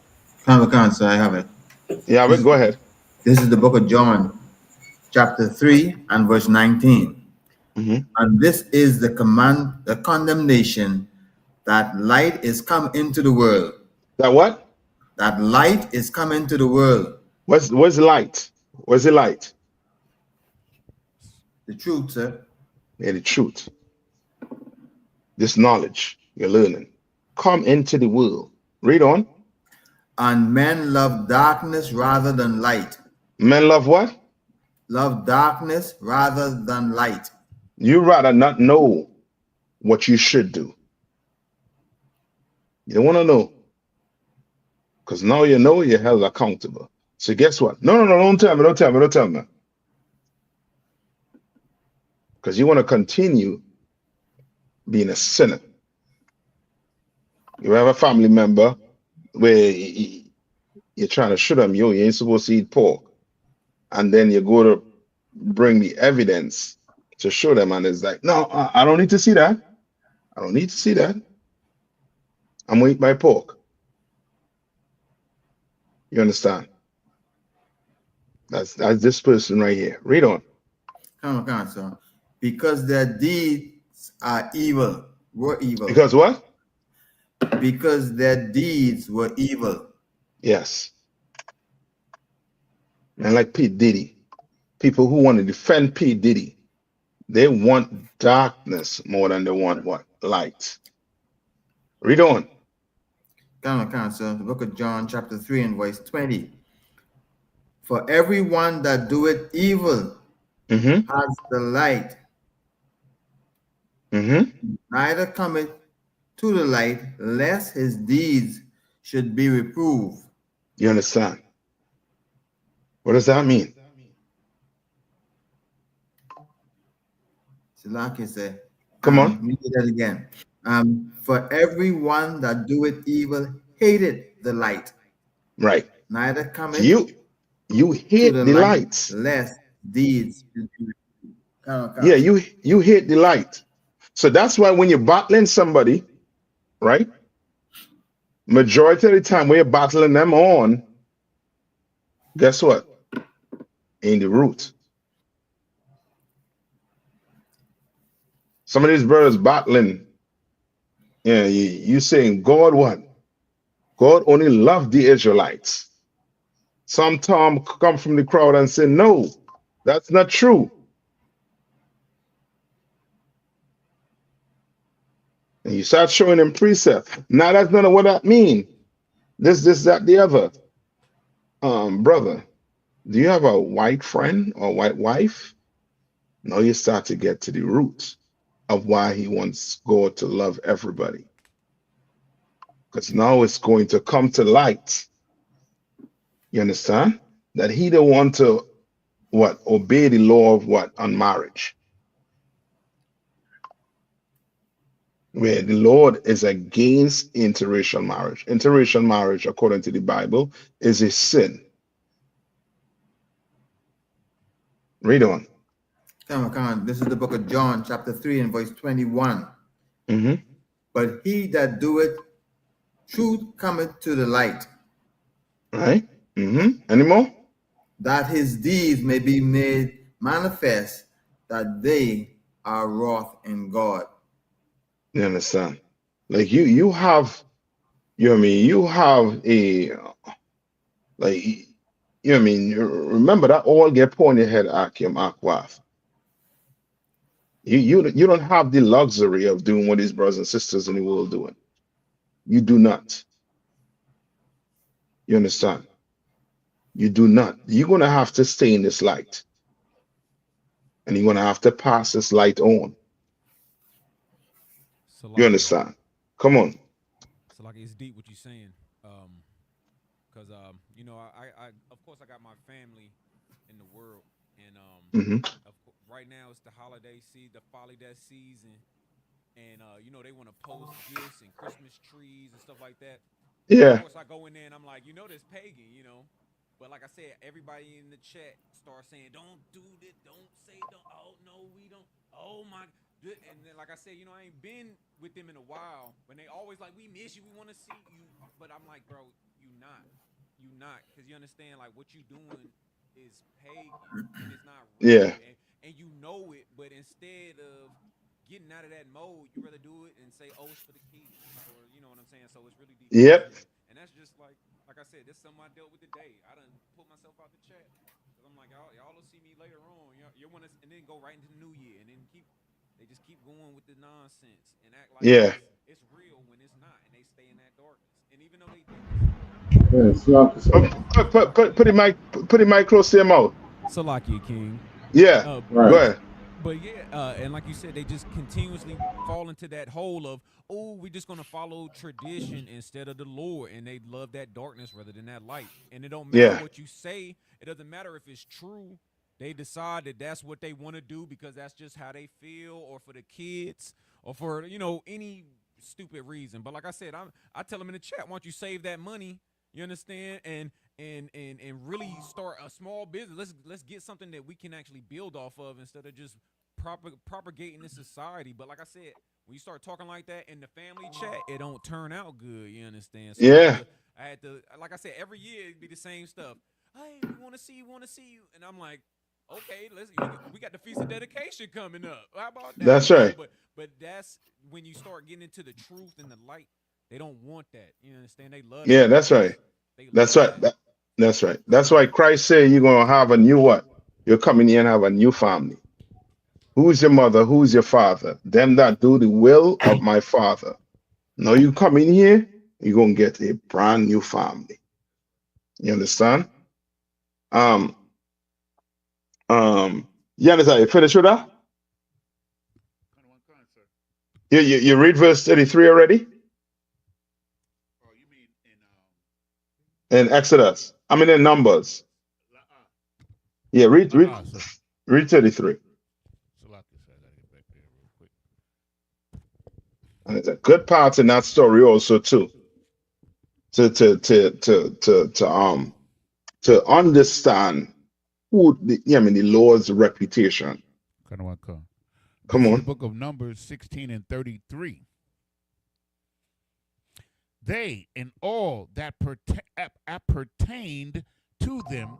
So I have it. Yeah, but go ahead. This is the book of John, chapter 3 and verse 19. And this is the condemnation, that light is come into the world. That what? That light is come into the world. What's light? What's the light? The truth, sir. Yeah, the truth. This knowledge you're learning. Come into the world. Read on. And men love darkness rather than light. Men love what? Love darkness rather than light. You rather not know what you should do. You don't want to know. Because now you know you're held accountable. So guess what? No, don't tell me. Because you want to continue being a sinner. You have a family member where you're trying to show them, you ain't supposed to eat pork. And then you go to bring the evidence to show them, and it's like, no, I don't need to see that. I don't need to see that. I'm going to eat my pork. You understand? That's this person right here. Read on. Come on, son. Because their deeds are evil, were evil. Because what? Because their deeds were evil. Yes. And like P. Diddy, people who want to defend P. Diddy, they want darkness more than they want what? Light. Read on. Come on, son. The book of John, chapter 3 and verse 20. For everyone that doeth evil has the light, neither cometh to the light, lest his deeds should be reproved. You understand? What does that mean? Salaki said, Come on. Let me do that again. For everyone that doeth evil hated the light. Right. Neither cometh you hate the light. Lest deeds should be reproved. Yeah, you hate the light. So that's why when you're battling somebody, right? Majority of the time when you're battling them on, guess what? In the root. Some of these brothers battling, yeah, you saying God what? God only loved the Israelites. Some Tom come from the crowd and say, no, that's not true. And you start showing them precept. Now that's none of what that mean. This, that, the other. Brother, do you have a white friend or white wife? Now you start to get to the roots of why he wants God to love everybody. Because now it's going to come to light. You understand? That he don't want to what? Obey the law of what? On marriage. Where the Lord is against interracial marriage. Interracial marriage, according to the Bible, is a sin. Read on. Come on. This is the book of John, chapter 3 and verse 21. But he that doeth truth cometh to the light. Right? Any more? That his deeds may be made manifest, that they are wroth in God. You understand? Like you have, you know what I mean? You have a, like, you know what I mean? Remember that all get put on your head, Akim, Akwath. You don't have the luxury of doing what these brothers and sisters in the world doing. You do not. You understand? You do not. You're going to have to stay in this light. And you're going to have to pass this light on. You understand? Come on. So like it's deep what you're saying. Because you know, I of course I got my family in the world. And right now it's the holiday season, the Holiday season. And you know, they want to post gifts and Christmas trees and stuff like that. Yeah. Of course I go in there and I'm like, you know, this pagan, you know. But like I said, everybody in the chat starts saying, don't do this, don't say, don't, oh no, we don't, oh my, and then like I said, you know, I ain't been with them in a while, but they always like, we miss you, we want to see you, but I'm like, bro, you not, because you understand, like, what you doing is pagan, and it's not real, and you know it, but instead of getting out of that mode, you rather do it and say, oh, it's for the kids, or you know what I'm saying, so it's really deep. Yep. And that's just like I said, this is something I dealt with today. I done put myself out the chat. Cause I'm like, y'all will see me later on. You want to, and then go right into the new year, and then they just keep going with the nonsense and act like it's real when it's not, and they stay in that darkness. And even though they Put the mic close to your mouth. Salakia King. Yeah. Go ahead. But yeah, and like you said, they just continuously fall into that hole of, oh, we're just gonna follow tradition instead of the Lord, and they love that darkness rather than that light. And it don't matter what you say; it doesn't matter if it's true. They decide that that's what they want to do because that's just how they feel, or for the kids, or for any stupid reason. But like I said, I tell them in the chat, why don't you save that money? You understand? And really start a small business. Let's get something that we can actually build off of instead of just propagating this society. But like I said, when you start talking like that in the family chat, it don't turn out good. You understand? So I had to, like I said, every year it'd be the same stuff. Hey, we want to see you, and I'm like, Okay, we got the Feast of Dedication coming up. How about that? That's right. But that's when you start getting into the truth and the light. They don't want that. You understand? They love. Yeah, that's right. That's right. That's right. That's why Christ said you're gonna have a new what? You're coming here and have a new family. Who's your mother? Who's your father? Them that do the will of my Father. Now you come in here, you're gonna get a brand new family. You understand? You understand? You finished with that? You read verse 33 already? In Exodus. I mean in Numbers. Yeah, read 33. And there's a good part in that story also too. To understand who the Lord's reputation. Come on. The book of Numbers 16 and 33. They and all that pertained to them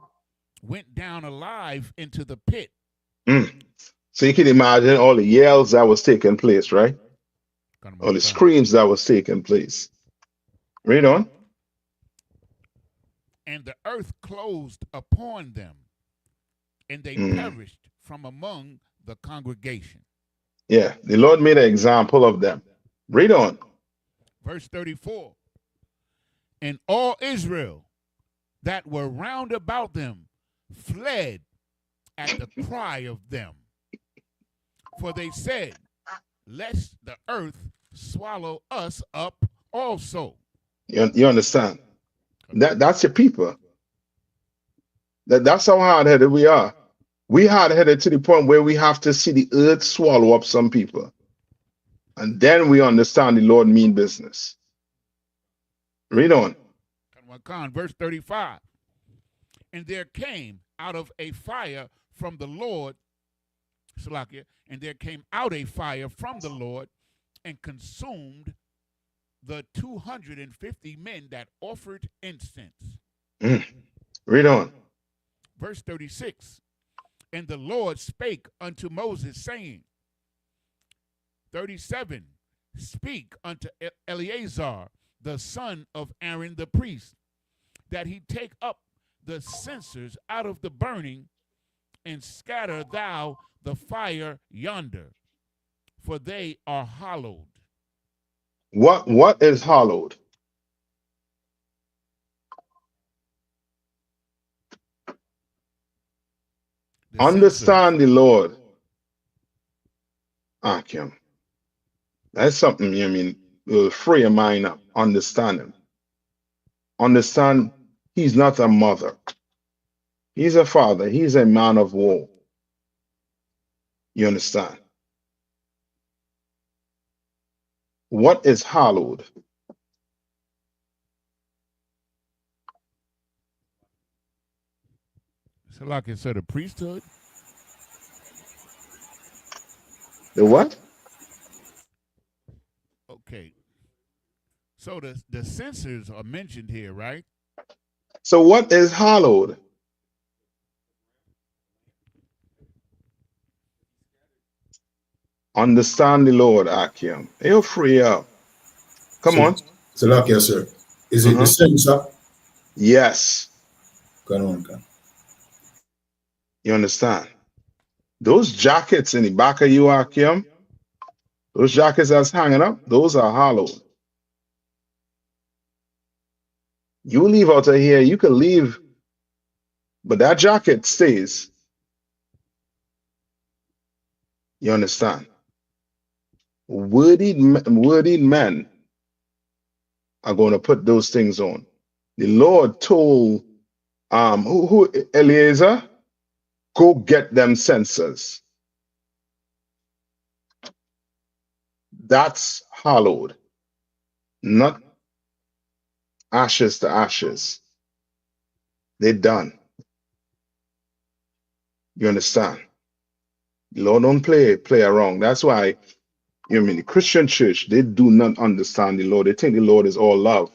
went down alive into the pit. So you can imagine all the yells that was taking place, right? All the screams that was taking place. Read on. And the earth closed upon them, and they perished from among the congregation. Yeah, the Lord made an example of them. Read on. Verse 34. And all Israel that were round about them fled at the cry of them. For they said, lest the earth swallow us up also. You understand? That's your people. That's how hard-headed we are. We hard-headed to the point where we have to see the earth swallow up some people. And then we understand the Lord mean business. Read on. Verse 35. And there came out of a fire from the Lord, and there came out a fire from the Lord and consumed the 250 men that offered incense. Read on. Verse 36. And the Lord spake unto Moses, saying, 37, speak unto Eleazar, the son of Aaron the priest, that he take up the censers out of the burning, and scatter thou the fire yonder, for they are hallowed. What is hallowed? Understand the Lord. Akim. That's something will free your mind up. Understand him. Understand he's not a mother. He's a father. He's a man of war. You understand? What is hallowed? So like it said, a priesthood? The what? Okay. So the censers are mentioned here, right? So what is hallowed? Understand the Lord, Akim. He'll free up. Come on. So like yes, sir. Is it the censer? Yes. Come on. You understand? Those jackets in the back of you, Akim, those jackets that's hanging up, those are hollowed. You leave out of here, you can leave, but that jacket stays. You understand? Worthy men are going to put those things on. The Lord told who Eliezer, go get them censers. That's hallowed, not ashes to ashes. They're done. You understand? The Lord don't play around. That's why the Christian church, they do not understand the Lord. They think the Lord is all love.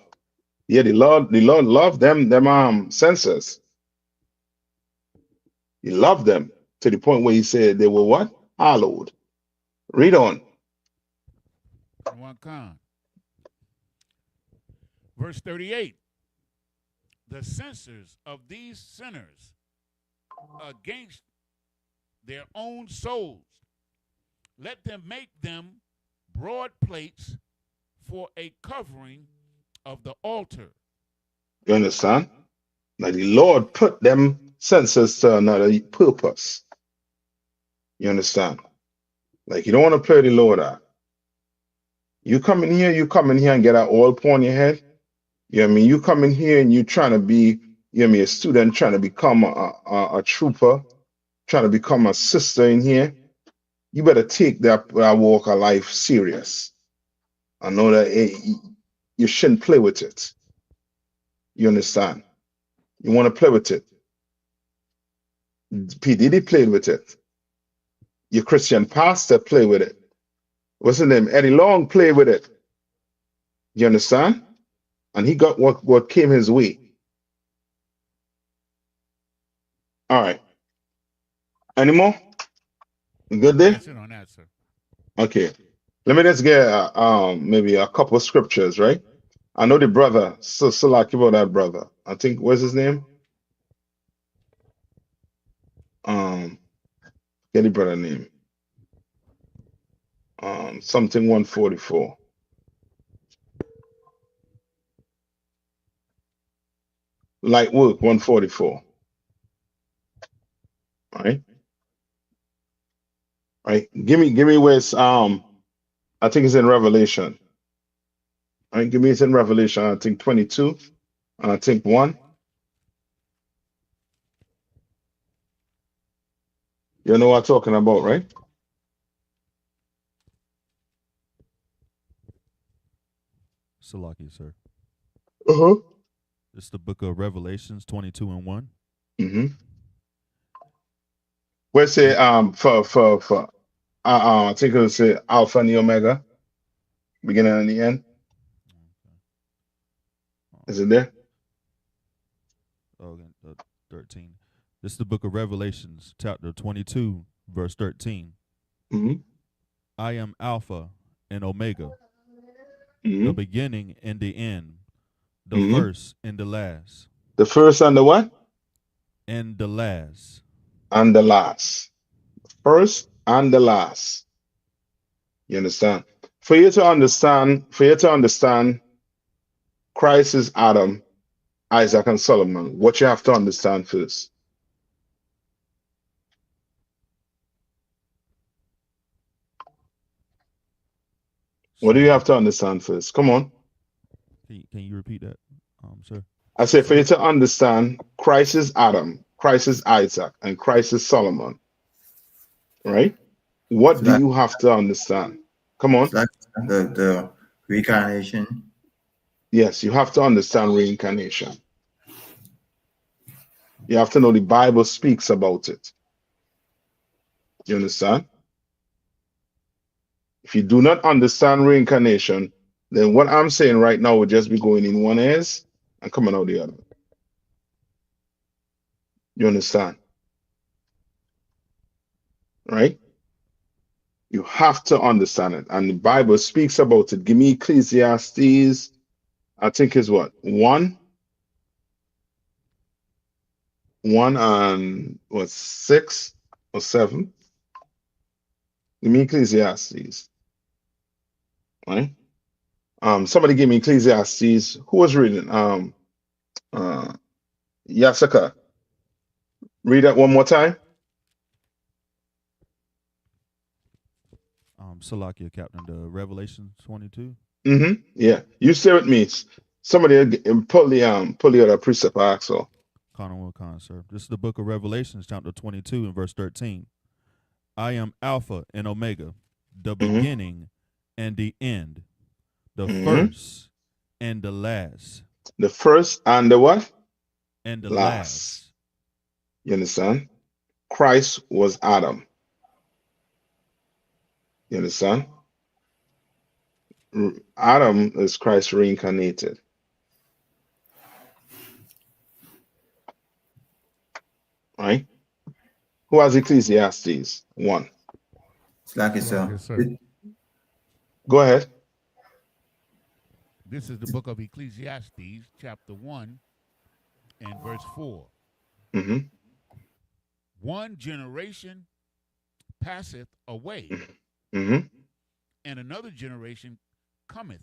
Yeah, the Lord love them censers. He loved them. to the point where he said they were what? Hallowed. Read on. Verse 38. The censors of these sinners against their own souls, let them make them broad plates for a covering of the altar. You understand? Now the Lord put them censors to another purpose. You understand? Like you don't want to play the Lord out. You come in here and get an oil upon your head. You know what I mean? You come in here and you trying to be, you know what I mean, a student trying to become a trooper, trying to become a sister in here. You better take that walk of life serious. I know that you shouldn't play with it. You understand? You want to play with it. P. Diddy played with it. Your Christian pastor played with it. What's his name? Eddie Long played with it. You understand? And he got what came his way. All right. Any more? You good there? That's it on that, sir. Okay. Let me just get maybe a couple of scriptures, right? I know the brother, so like about that brother. I think what's his name? Get the brother name. Something 144. Light work 144. All right. All right. Give me where it's I think it's in Revelation. All right, give me it's in Revelation, I think 22, and I think 1. You know what I'm talking about, right? Salaki, sir. Uh-huh. It's the book of Revelations 22 and 1. Mm-hmm. Where's it for I think it'll say Alpha and the Omega, beginning and the end. Is it there? Oh, 13. This is the book of Revelations, chapter 22, verse 13. Mm-hmm. I am Alpha and Omega, Mm-hmm. the beginning and the end, the Mm-hmm. first and the last. The first and the what? And the last. And the last. First and the last. You understand? For you to understand Christ is Adam, Isaac, and Solomon, what you have to understand first. What do you have to understand first? Come on. Can you repeat that, sir? I said for you to understand Christ is Adam, Christ is Isaac, and Christ is Solomon. Right? What do you have to understand? Come on. The reincarnation. Yes, you have to understand reincarnation. You have to know the Bible speaks about it. You understand? If you do not understand reincarnation, then what I'm saying right now would just be going in one ears and coming out the other. You understand? Right? You have to understand it. And the Bible speaks about it. Give me Ecclesiastes, I think is what? 1 and what, 6 or 7? Give me Ecclesiastes. Right? Somebody give me Ecclesiastes. Who was reading? Yasaka. Read that one more time. Salakia, Captain, the Revelation 22. Mm-hmm. Yeah. You stay with me. Somebody pull the other precept axle. Khan, sir. This is the book of Revelations, chapter 22 and verse 13. I am Alpha and Omega, the beginning and the end, the first and the last. The first and the what? And the last. You understand? Christ was Adam. You understand? Adam is Christ reincarnated. Right? Who has Ecclesiastes 1? It's like it's Yes, sir. Go ahead. This is the book of Ecclesiastes, chapter 1 and verse 4. Mm-hmm. One generation passeth away, Mm-hmm. and another generation cometh.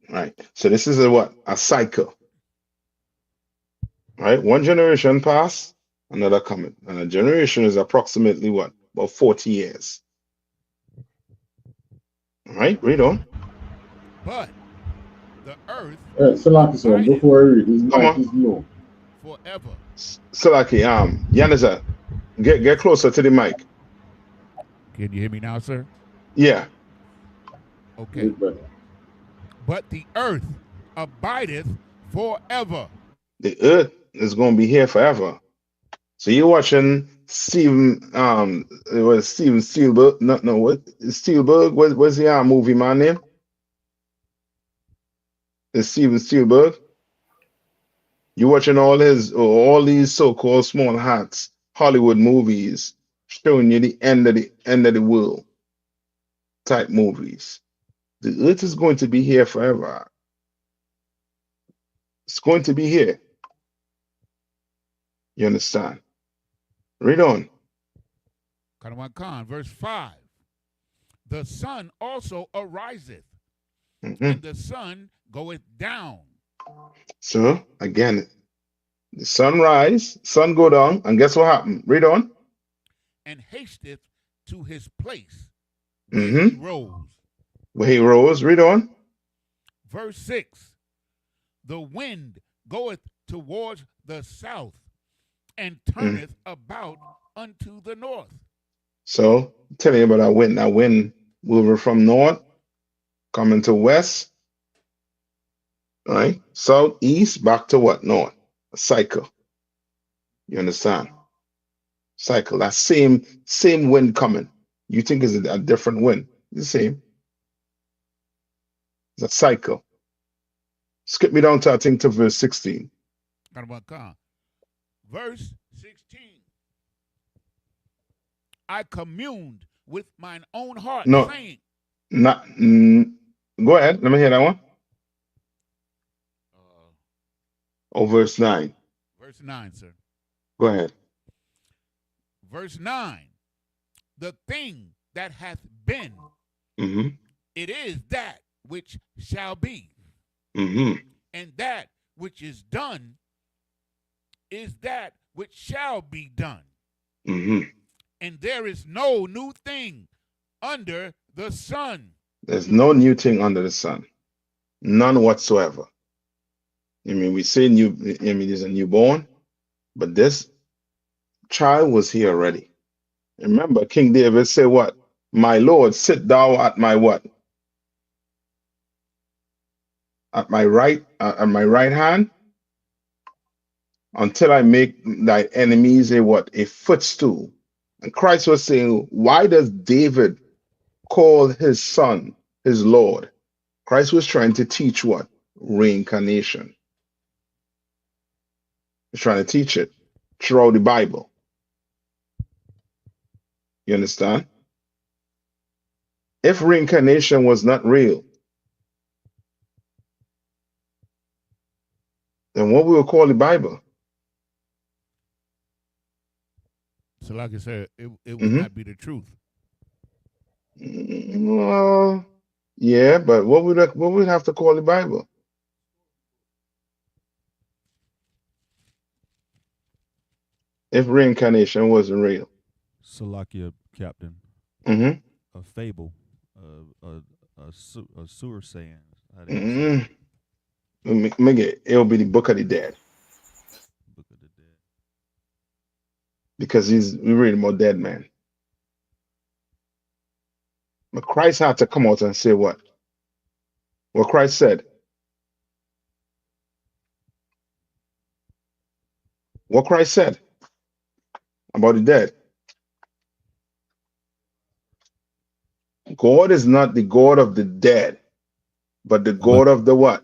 Right. So this is a cycle. Right. One generation pass, another coming. And a generation is approximately what? About 40 years. All right, read on. But the earth Salaki, sir, abideth before I read, his Come mic on. is low. forever. Salaki, Yaniza, get closer to the mic. Can you hear me now, sir? Yeah. Okay. But the earth abideth forever. The earth is going to be here forever. So you're watching Steven, it was Steven Spielberg, no, what, Spielberg, what's the movie man name? It's Steven Spielberg. You're watching all these so-called small hats Hollywood movies showing you the end of the world type movies. The earth is going to be here forever. It's going to be here. You understand? Read on. Khan, verse 5. The sun also ariseth, Mm-hmm. and the sun goeth down. So again, the sun rise, sun go down, and guess what happened? Read on. And hasteth to his place where Mm-hmm. he rose. Where he rose. Read on. Verse 6. The wind goeth towards the south, and turneth about unto the north. So tell you about that wind. That wind moving from north, coming to west, right? South, east, back to what? North. A cycle. You understand? Cycle. That same wind coming. You think it's a different wind. It's the same. It's a cycle. Skip me down to, I think, to verse 16. Verse 16. I communed with mine own heart, No. saying. Go ahead. Let me hear that one. Verse 9. Verse 9, sir. Go ahead. Verse 9. The thing that hath been, it is that which shall be. And that which is done is that which shall be done. And there is no new thing under the sun. There's no new thing under the sun. None whatsoever. I mean, we say there's a newborn, but this child was here already. Remember, King David said what? My Lord, sit thou at my what? At my right hand, until I make thy enemies a what? A footstool. And Christ was saying, why does David call his son his Lord? Christ was trying to teach what? Reincarnation. He's trying to teach it throughout the Bible. You understand? If reincarnation was not real, then what we would call the Bible? So like I said, it would not be the truth. Well, yeah, but what would we have to call the Bible? If reincarnation wasn't real. Salakia, Captain. A fable, a sewer saying. It'll be the Book of the Dead. Book of the Dead. Because we read about dead man. But Christ had to come out and say what? What Christ said. What Christ said about the dead. God is not the God of the dead, but the God of the what?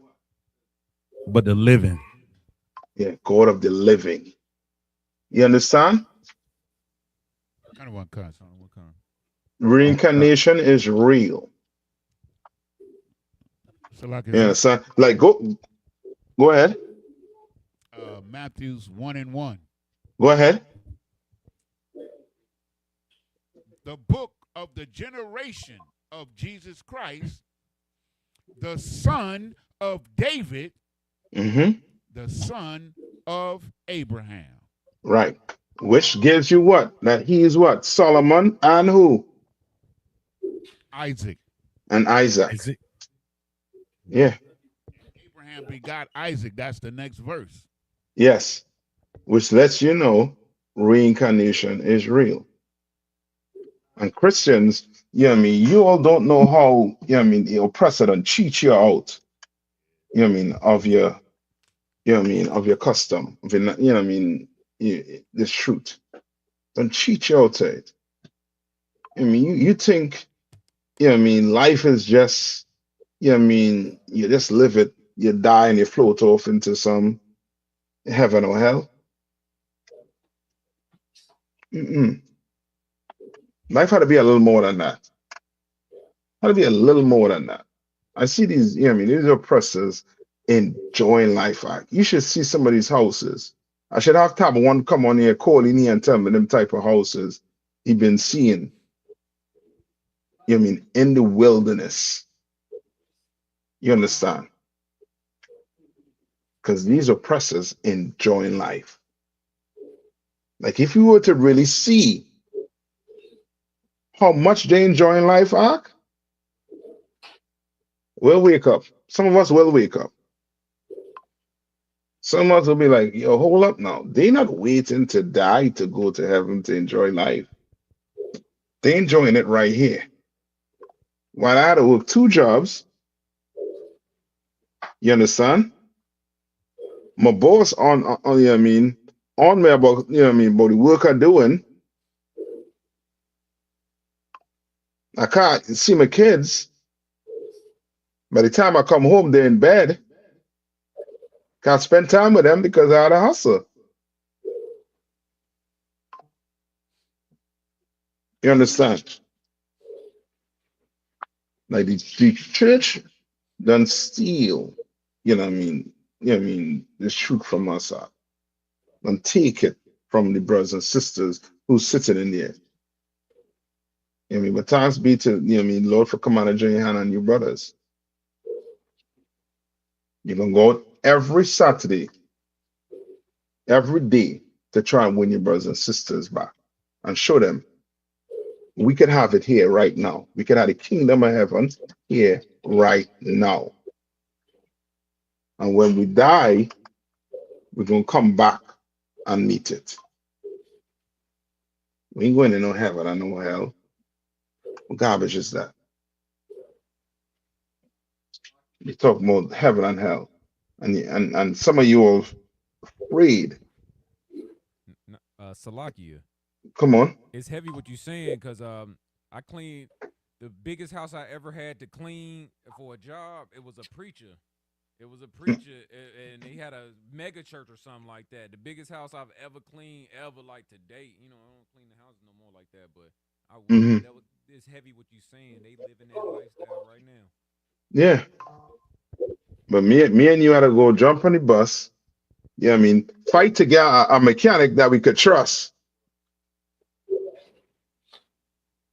But the living. Yeah, God of the living. You understand? Reincarnation is real. So like Yeah, son. Like go ahead. Matthews 1:1. Go ahead. The book of the generation of Jesus Christ, the son of David, the son of Abraham. Right. Which gives you what? That he is what? Solomon and who? Isaac. And Isaac. Yeah. Abraham begot Isaac. That's the next verse. Yes. Which lets you know reincarnation is real. And Christians, you all don't know how, the oppressor don't cheat you out, of your, of your custom, of your, this truth. Don't cheat you out of it. You think, life is just, you just live it, you die and you float off into some heaven or hell. Life had to be a little more than that. Had to be a little more than that. I see these, these oppressors enjoying life. You should see some of these houses. I should have to have one come on here, call in here and tell me them type of houses he been seeing. In the wilderness. You understand? Because these oppressors enjoying life. Like if you were to really see how much they enjoying life, we'll wake up. Some of us will wake up. Some of us will be like, yo, hold up now. They're not waiting to die to go to heaven to enjoy life. They're enjoying it right here. While I had to work 2 jobs, you understand? My boss on me about, about the work I'm doing. I can't see my kids. By the time I come home, they're in bed. Can't spend time with them because I had a hustle. You understand? Like the church done steal, this truth from us and take it from the brothers and sisters who's sitting in there. But thanks be to, Lord for Commander YAHANNA and your brothers. You're going to go out every Saturday, every day to try and win your brothers and sisters back and show them we can have it here right now. We can have the kingdom of heaven here right now. And when we die, we're going to come back and meet it. We ain't going to no heaven and no hell. What garbage is that? You talk about heaven and hell. And some of you are afraid. Salakia. Come on. It's heavy what you're saying because I cleaned the biggest house I ever had to clean for a job. It was a preacher. It was a preacher, and he had a mega church or something like that. The biggest house I've ever cleaned, like to date. I don't clean the houses no more like that, but it's heavy what you're saying. They live in that lifestyle right now. Yeah. But me and you had to go jump on the bus. Fight to get a mechanic that we could trust.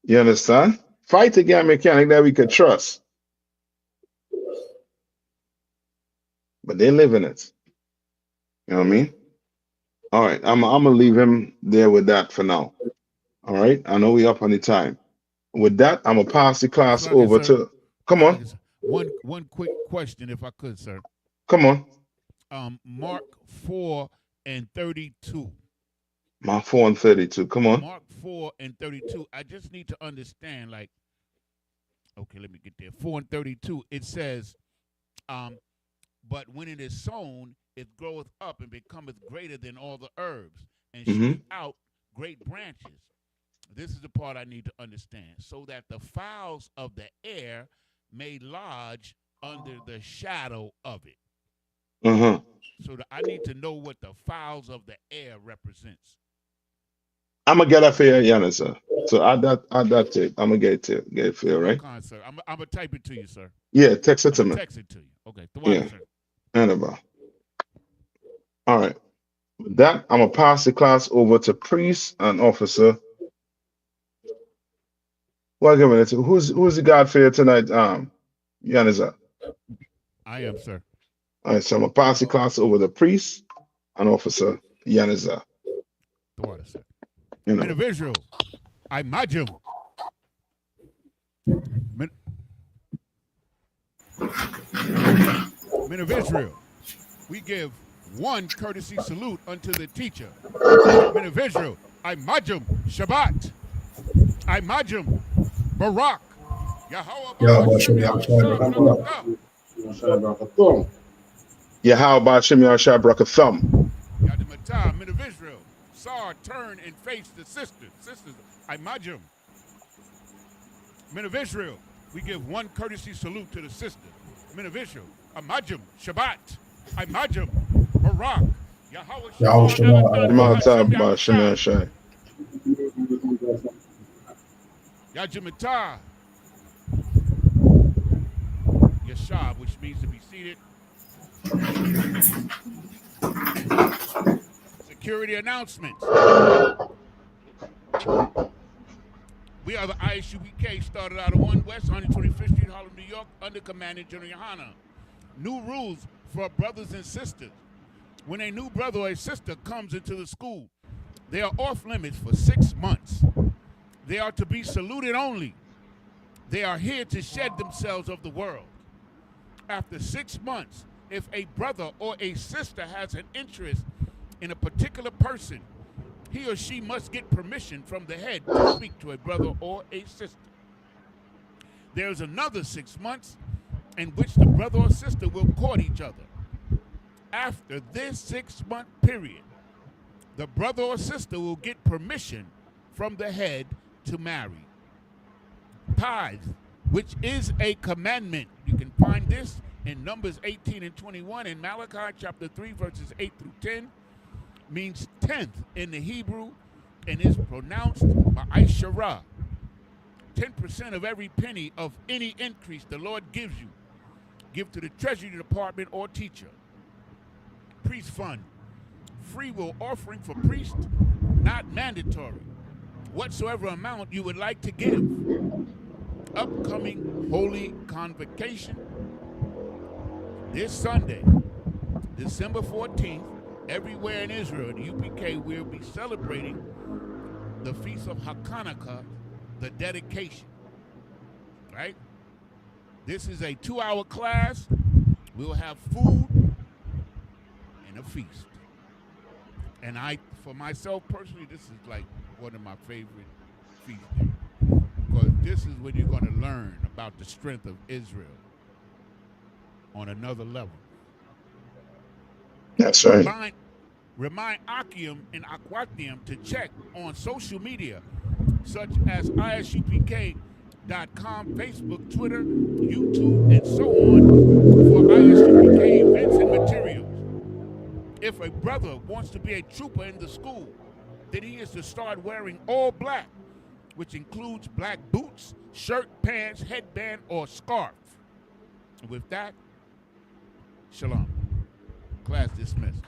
You understand? Fight to get a mechanic that we could trust. But they live in it. You know what I mean? All right. I'm gonna leave him there with that for now. All right. I know we up on the time. With that, I'm gonna pass the class over to. Come on. One quick question, if I could, sir. Come on. Mark 4:32. Mark 4:32. Come on. Mark 4:32. I just need to understand, okay, let me get there. 4:32. It says, but when it is sown, it groweth up and becometh greater than all the herbs, and shooteth out great branches. This is the part I need to understand. So that the fowls of the air may lodge under the shadow of it. So I need to know what the fowls of the air represents. I'm gonna get that for you, Yana, sir. So add that to it. I'm gonna get it for you, right? Sir. I'm gonna type it to you, sir. Yeah, text it to me. Text it to you. Okay. Yeah. Sir. Annabelle. All right. With that, I'm gonna pass the class over to priest and officer. Well, give it. Who's the God for you tonight? Yana. I am, sir. All right, so I'm gonna pass the class over to priest and officer Yana. The water, sir. Men of Israel, I imagine. Men of Israel, we give one courtesy salute unto the teacher. Men of Israel, I imagine Shabbat. I imagine Barak. Yahweh Shem Yahshua Brakathum. Yadimata, men of Israel, Sar, turn and face the sisters. Sisters, I imagine. Men of Israel, we give one courtesy salute to the sisters. Men of Israel, Amajim, Shabbat, Imajim, Barak, Yahweh Shabbat, Yajimata, Yashab, which means to be seated. Security announcements. We are the I.S.U.P.K, started out of 1 West, 125th Street, Harlem, New York, under Commander General YAHANNA. New rules for brothers and sisters. When a new brother or a sister comes into the school, they are off limits for 6 months. They are to be saluted only. They are here to shed themselves of the world. After 6 months, if a brother or a sister has an interest in a particular person, he or she must get permission from the head to speak to a brother or a sister. There's another 6 months in which the brother or sister will court each other. After this 6-month period, the brother or sister will get permission from the head to marry. Tithes, which is a commandment. You can find this in Numbers 18 and 21 and Malachi chapter 3 verses 8 through 10. Means 10th in the Hebrew and is pronounced ma'asharah. 10% of every penny of any increase the Lord gives you, give to the Treasury Department or teacher. Priest fund, free will offering for priest, not mandatory. Whatsoever amount you would like to give. Upcoming Holy Convocation this Sunday, December 14th, everywhere in Israel, the UPK will be celebrating the Feast of Hanukkah, the dedication, right? This is a 2-hour class. We'll have food and a feast. And for myself personally, this is like one of my favorite feast days, because this is when you're going to learn about the strength of Israel on another level. That's right. Remind Akim and Aquatium to check on social media, such as ISUPK.com, Facebook, Twitter, YouTube, and so on, for I.S.U.P.K events and materials. If a brother wants to be a trooper in the school, then he is to start wearing all black, which includes black boots, shirt, pants, headband, or scarf. And with that, shalom. Class dismissed.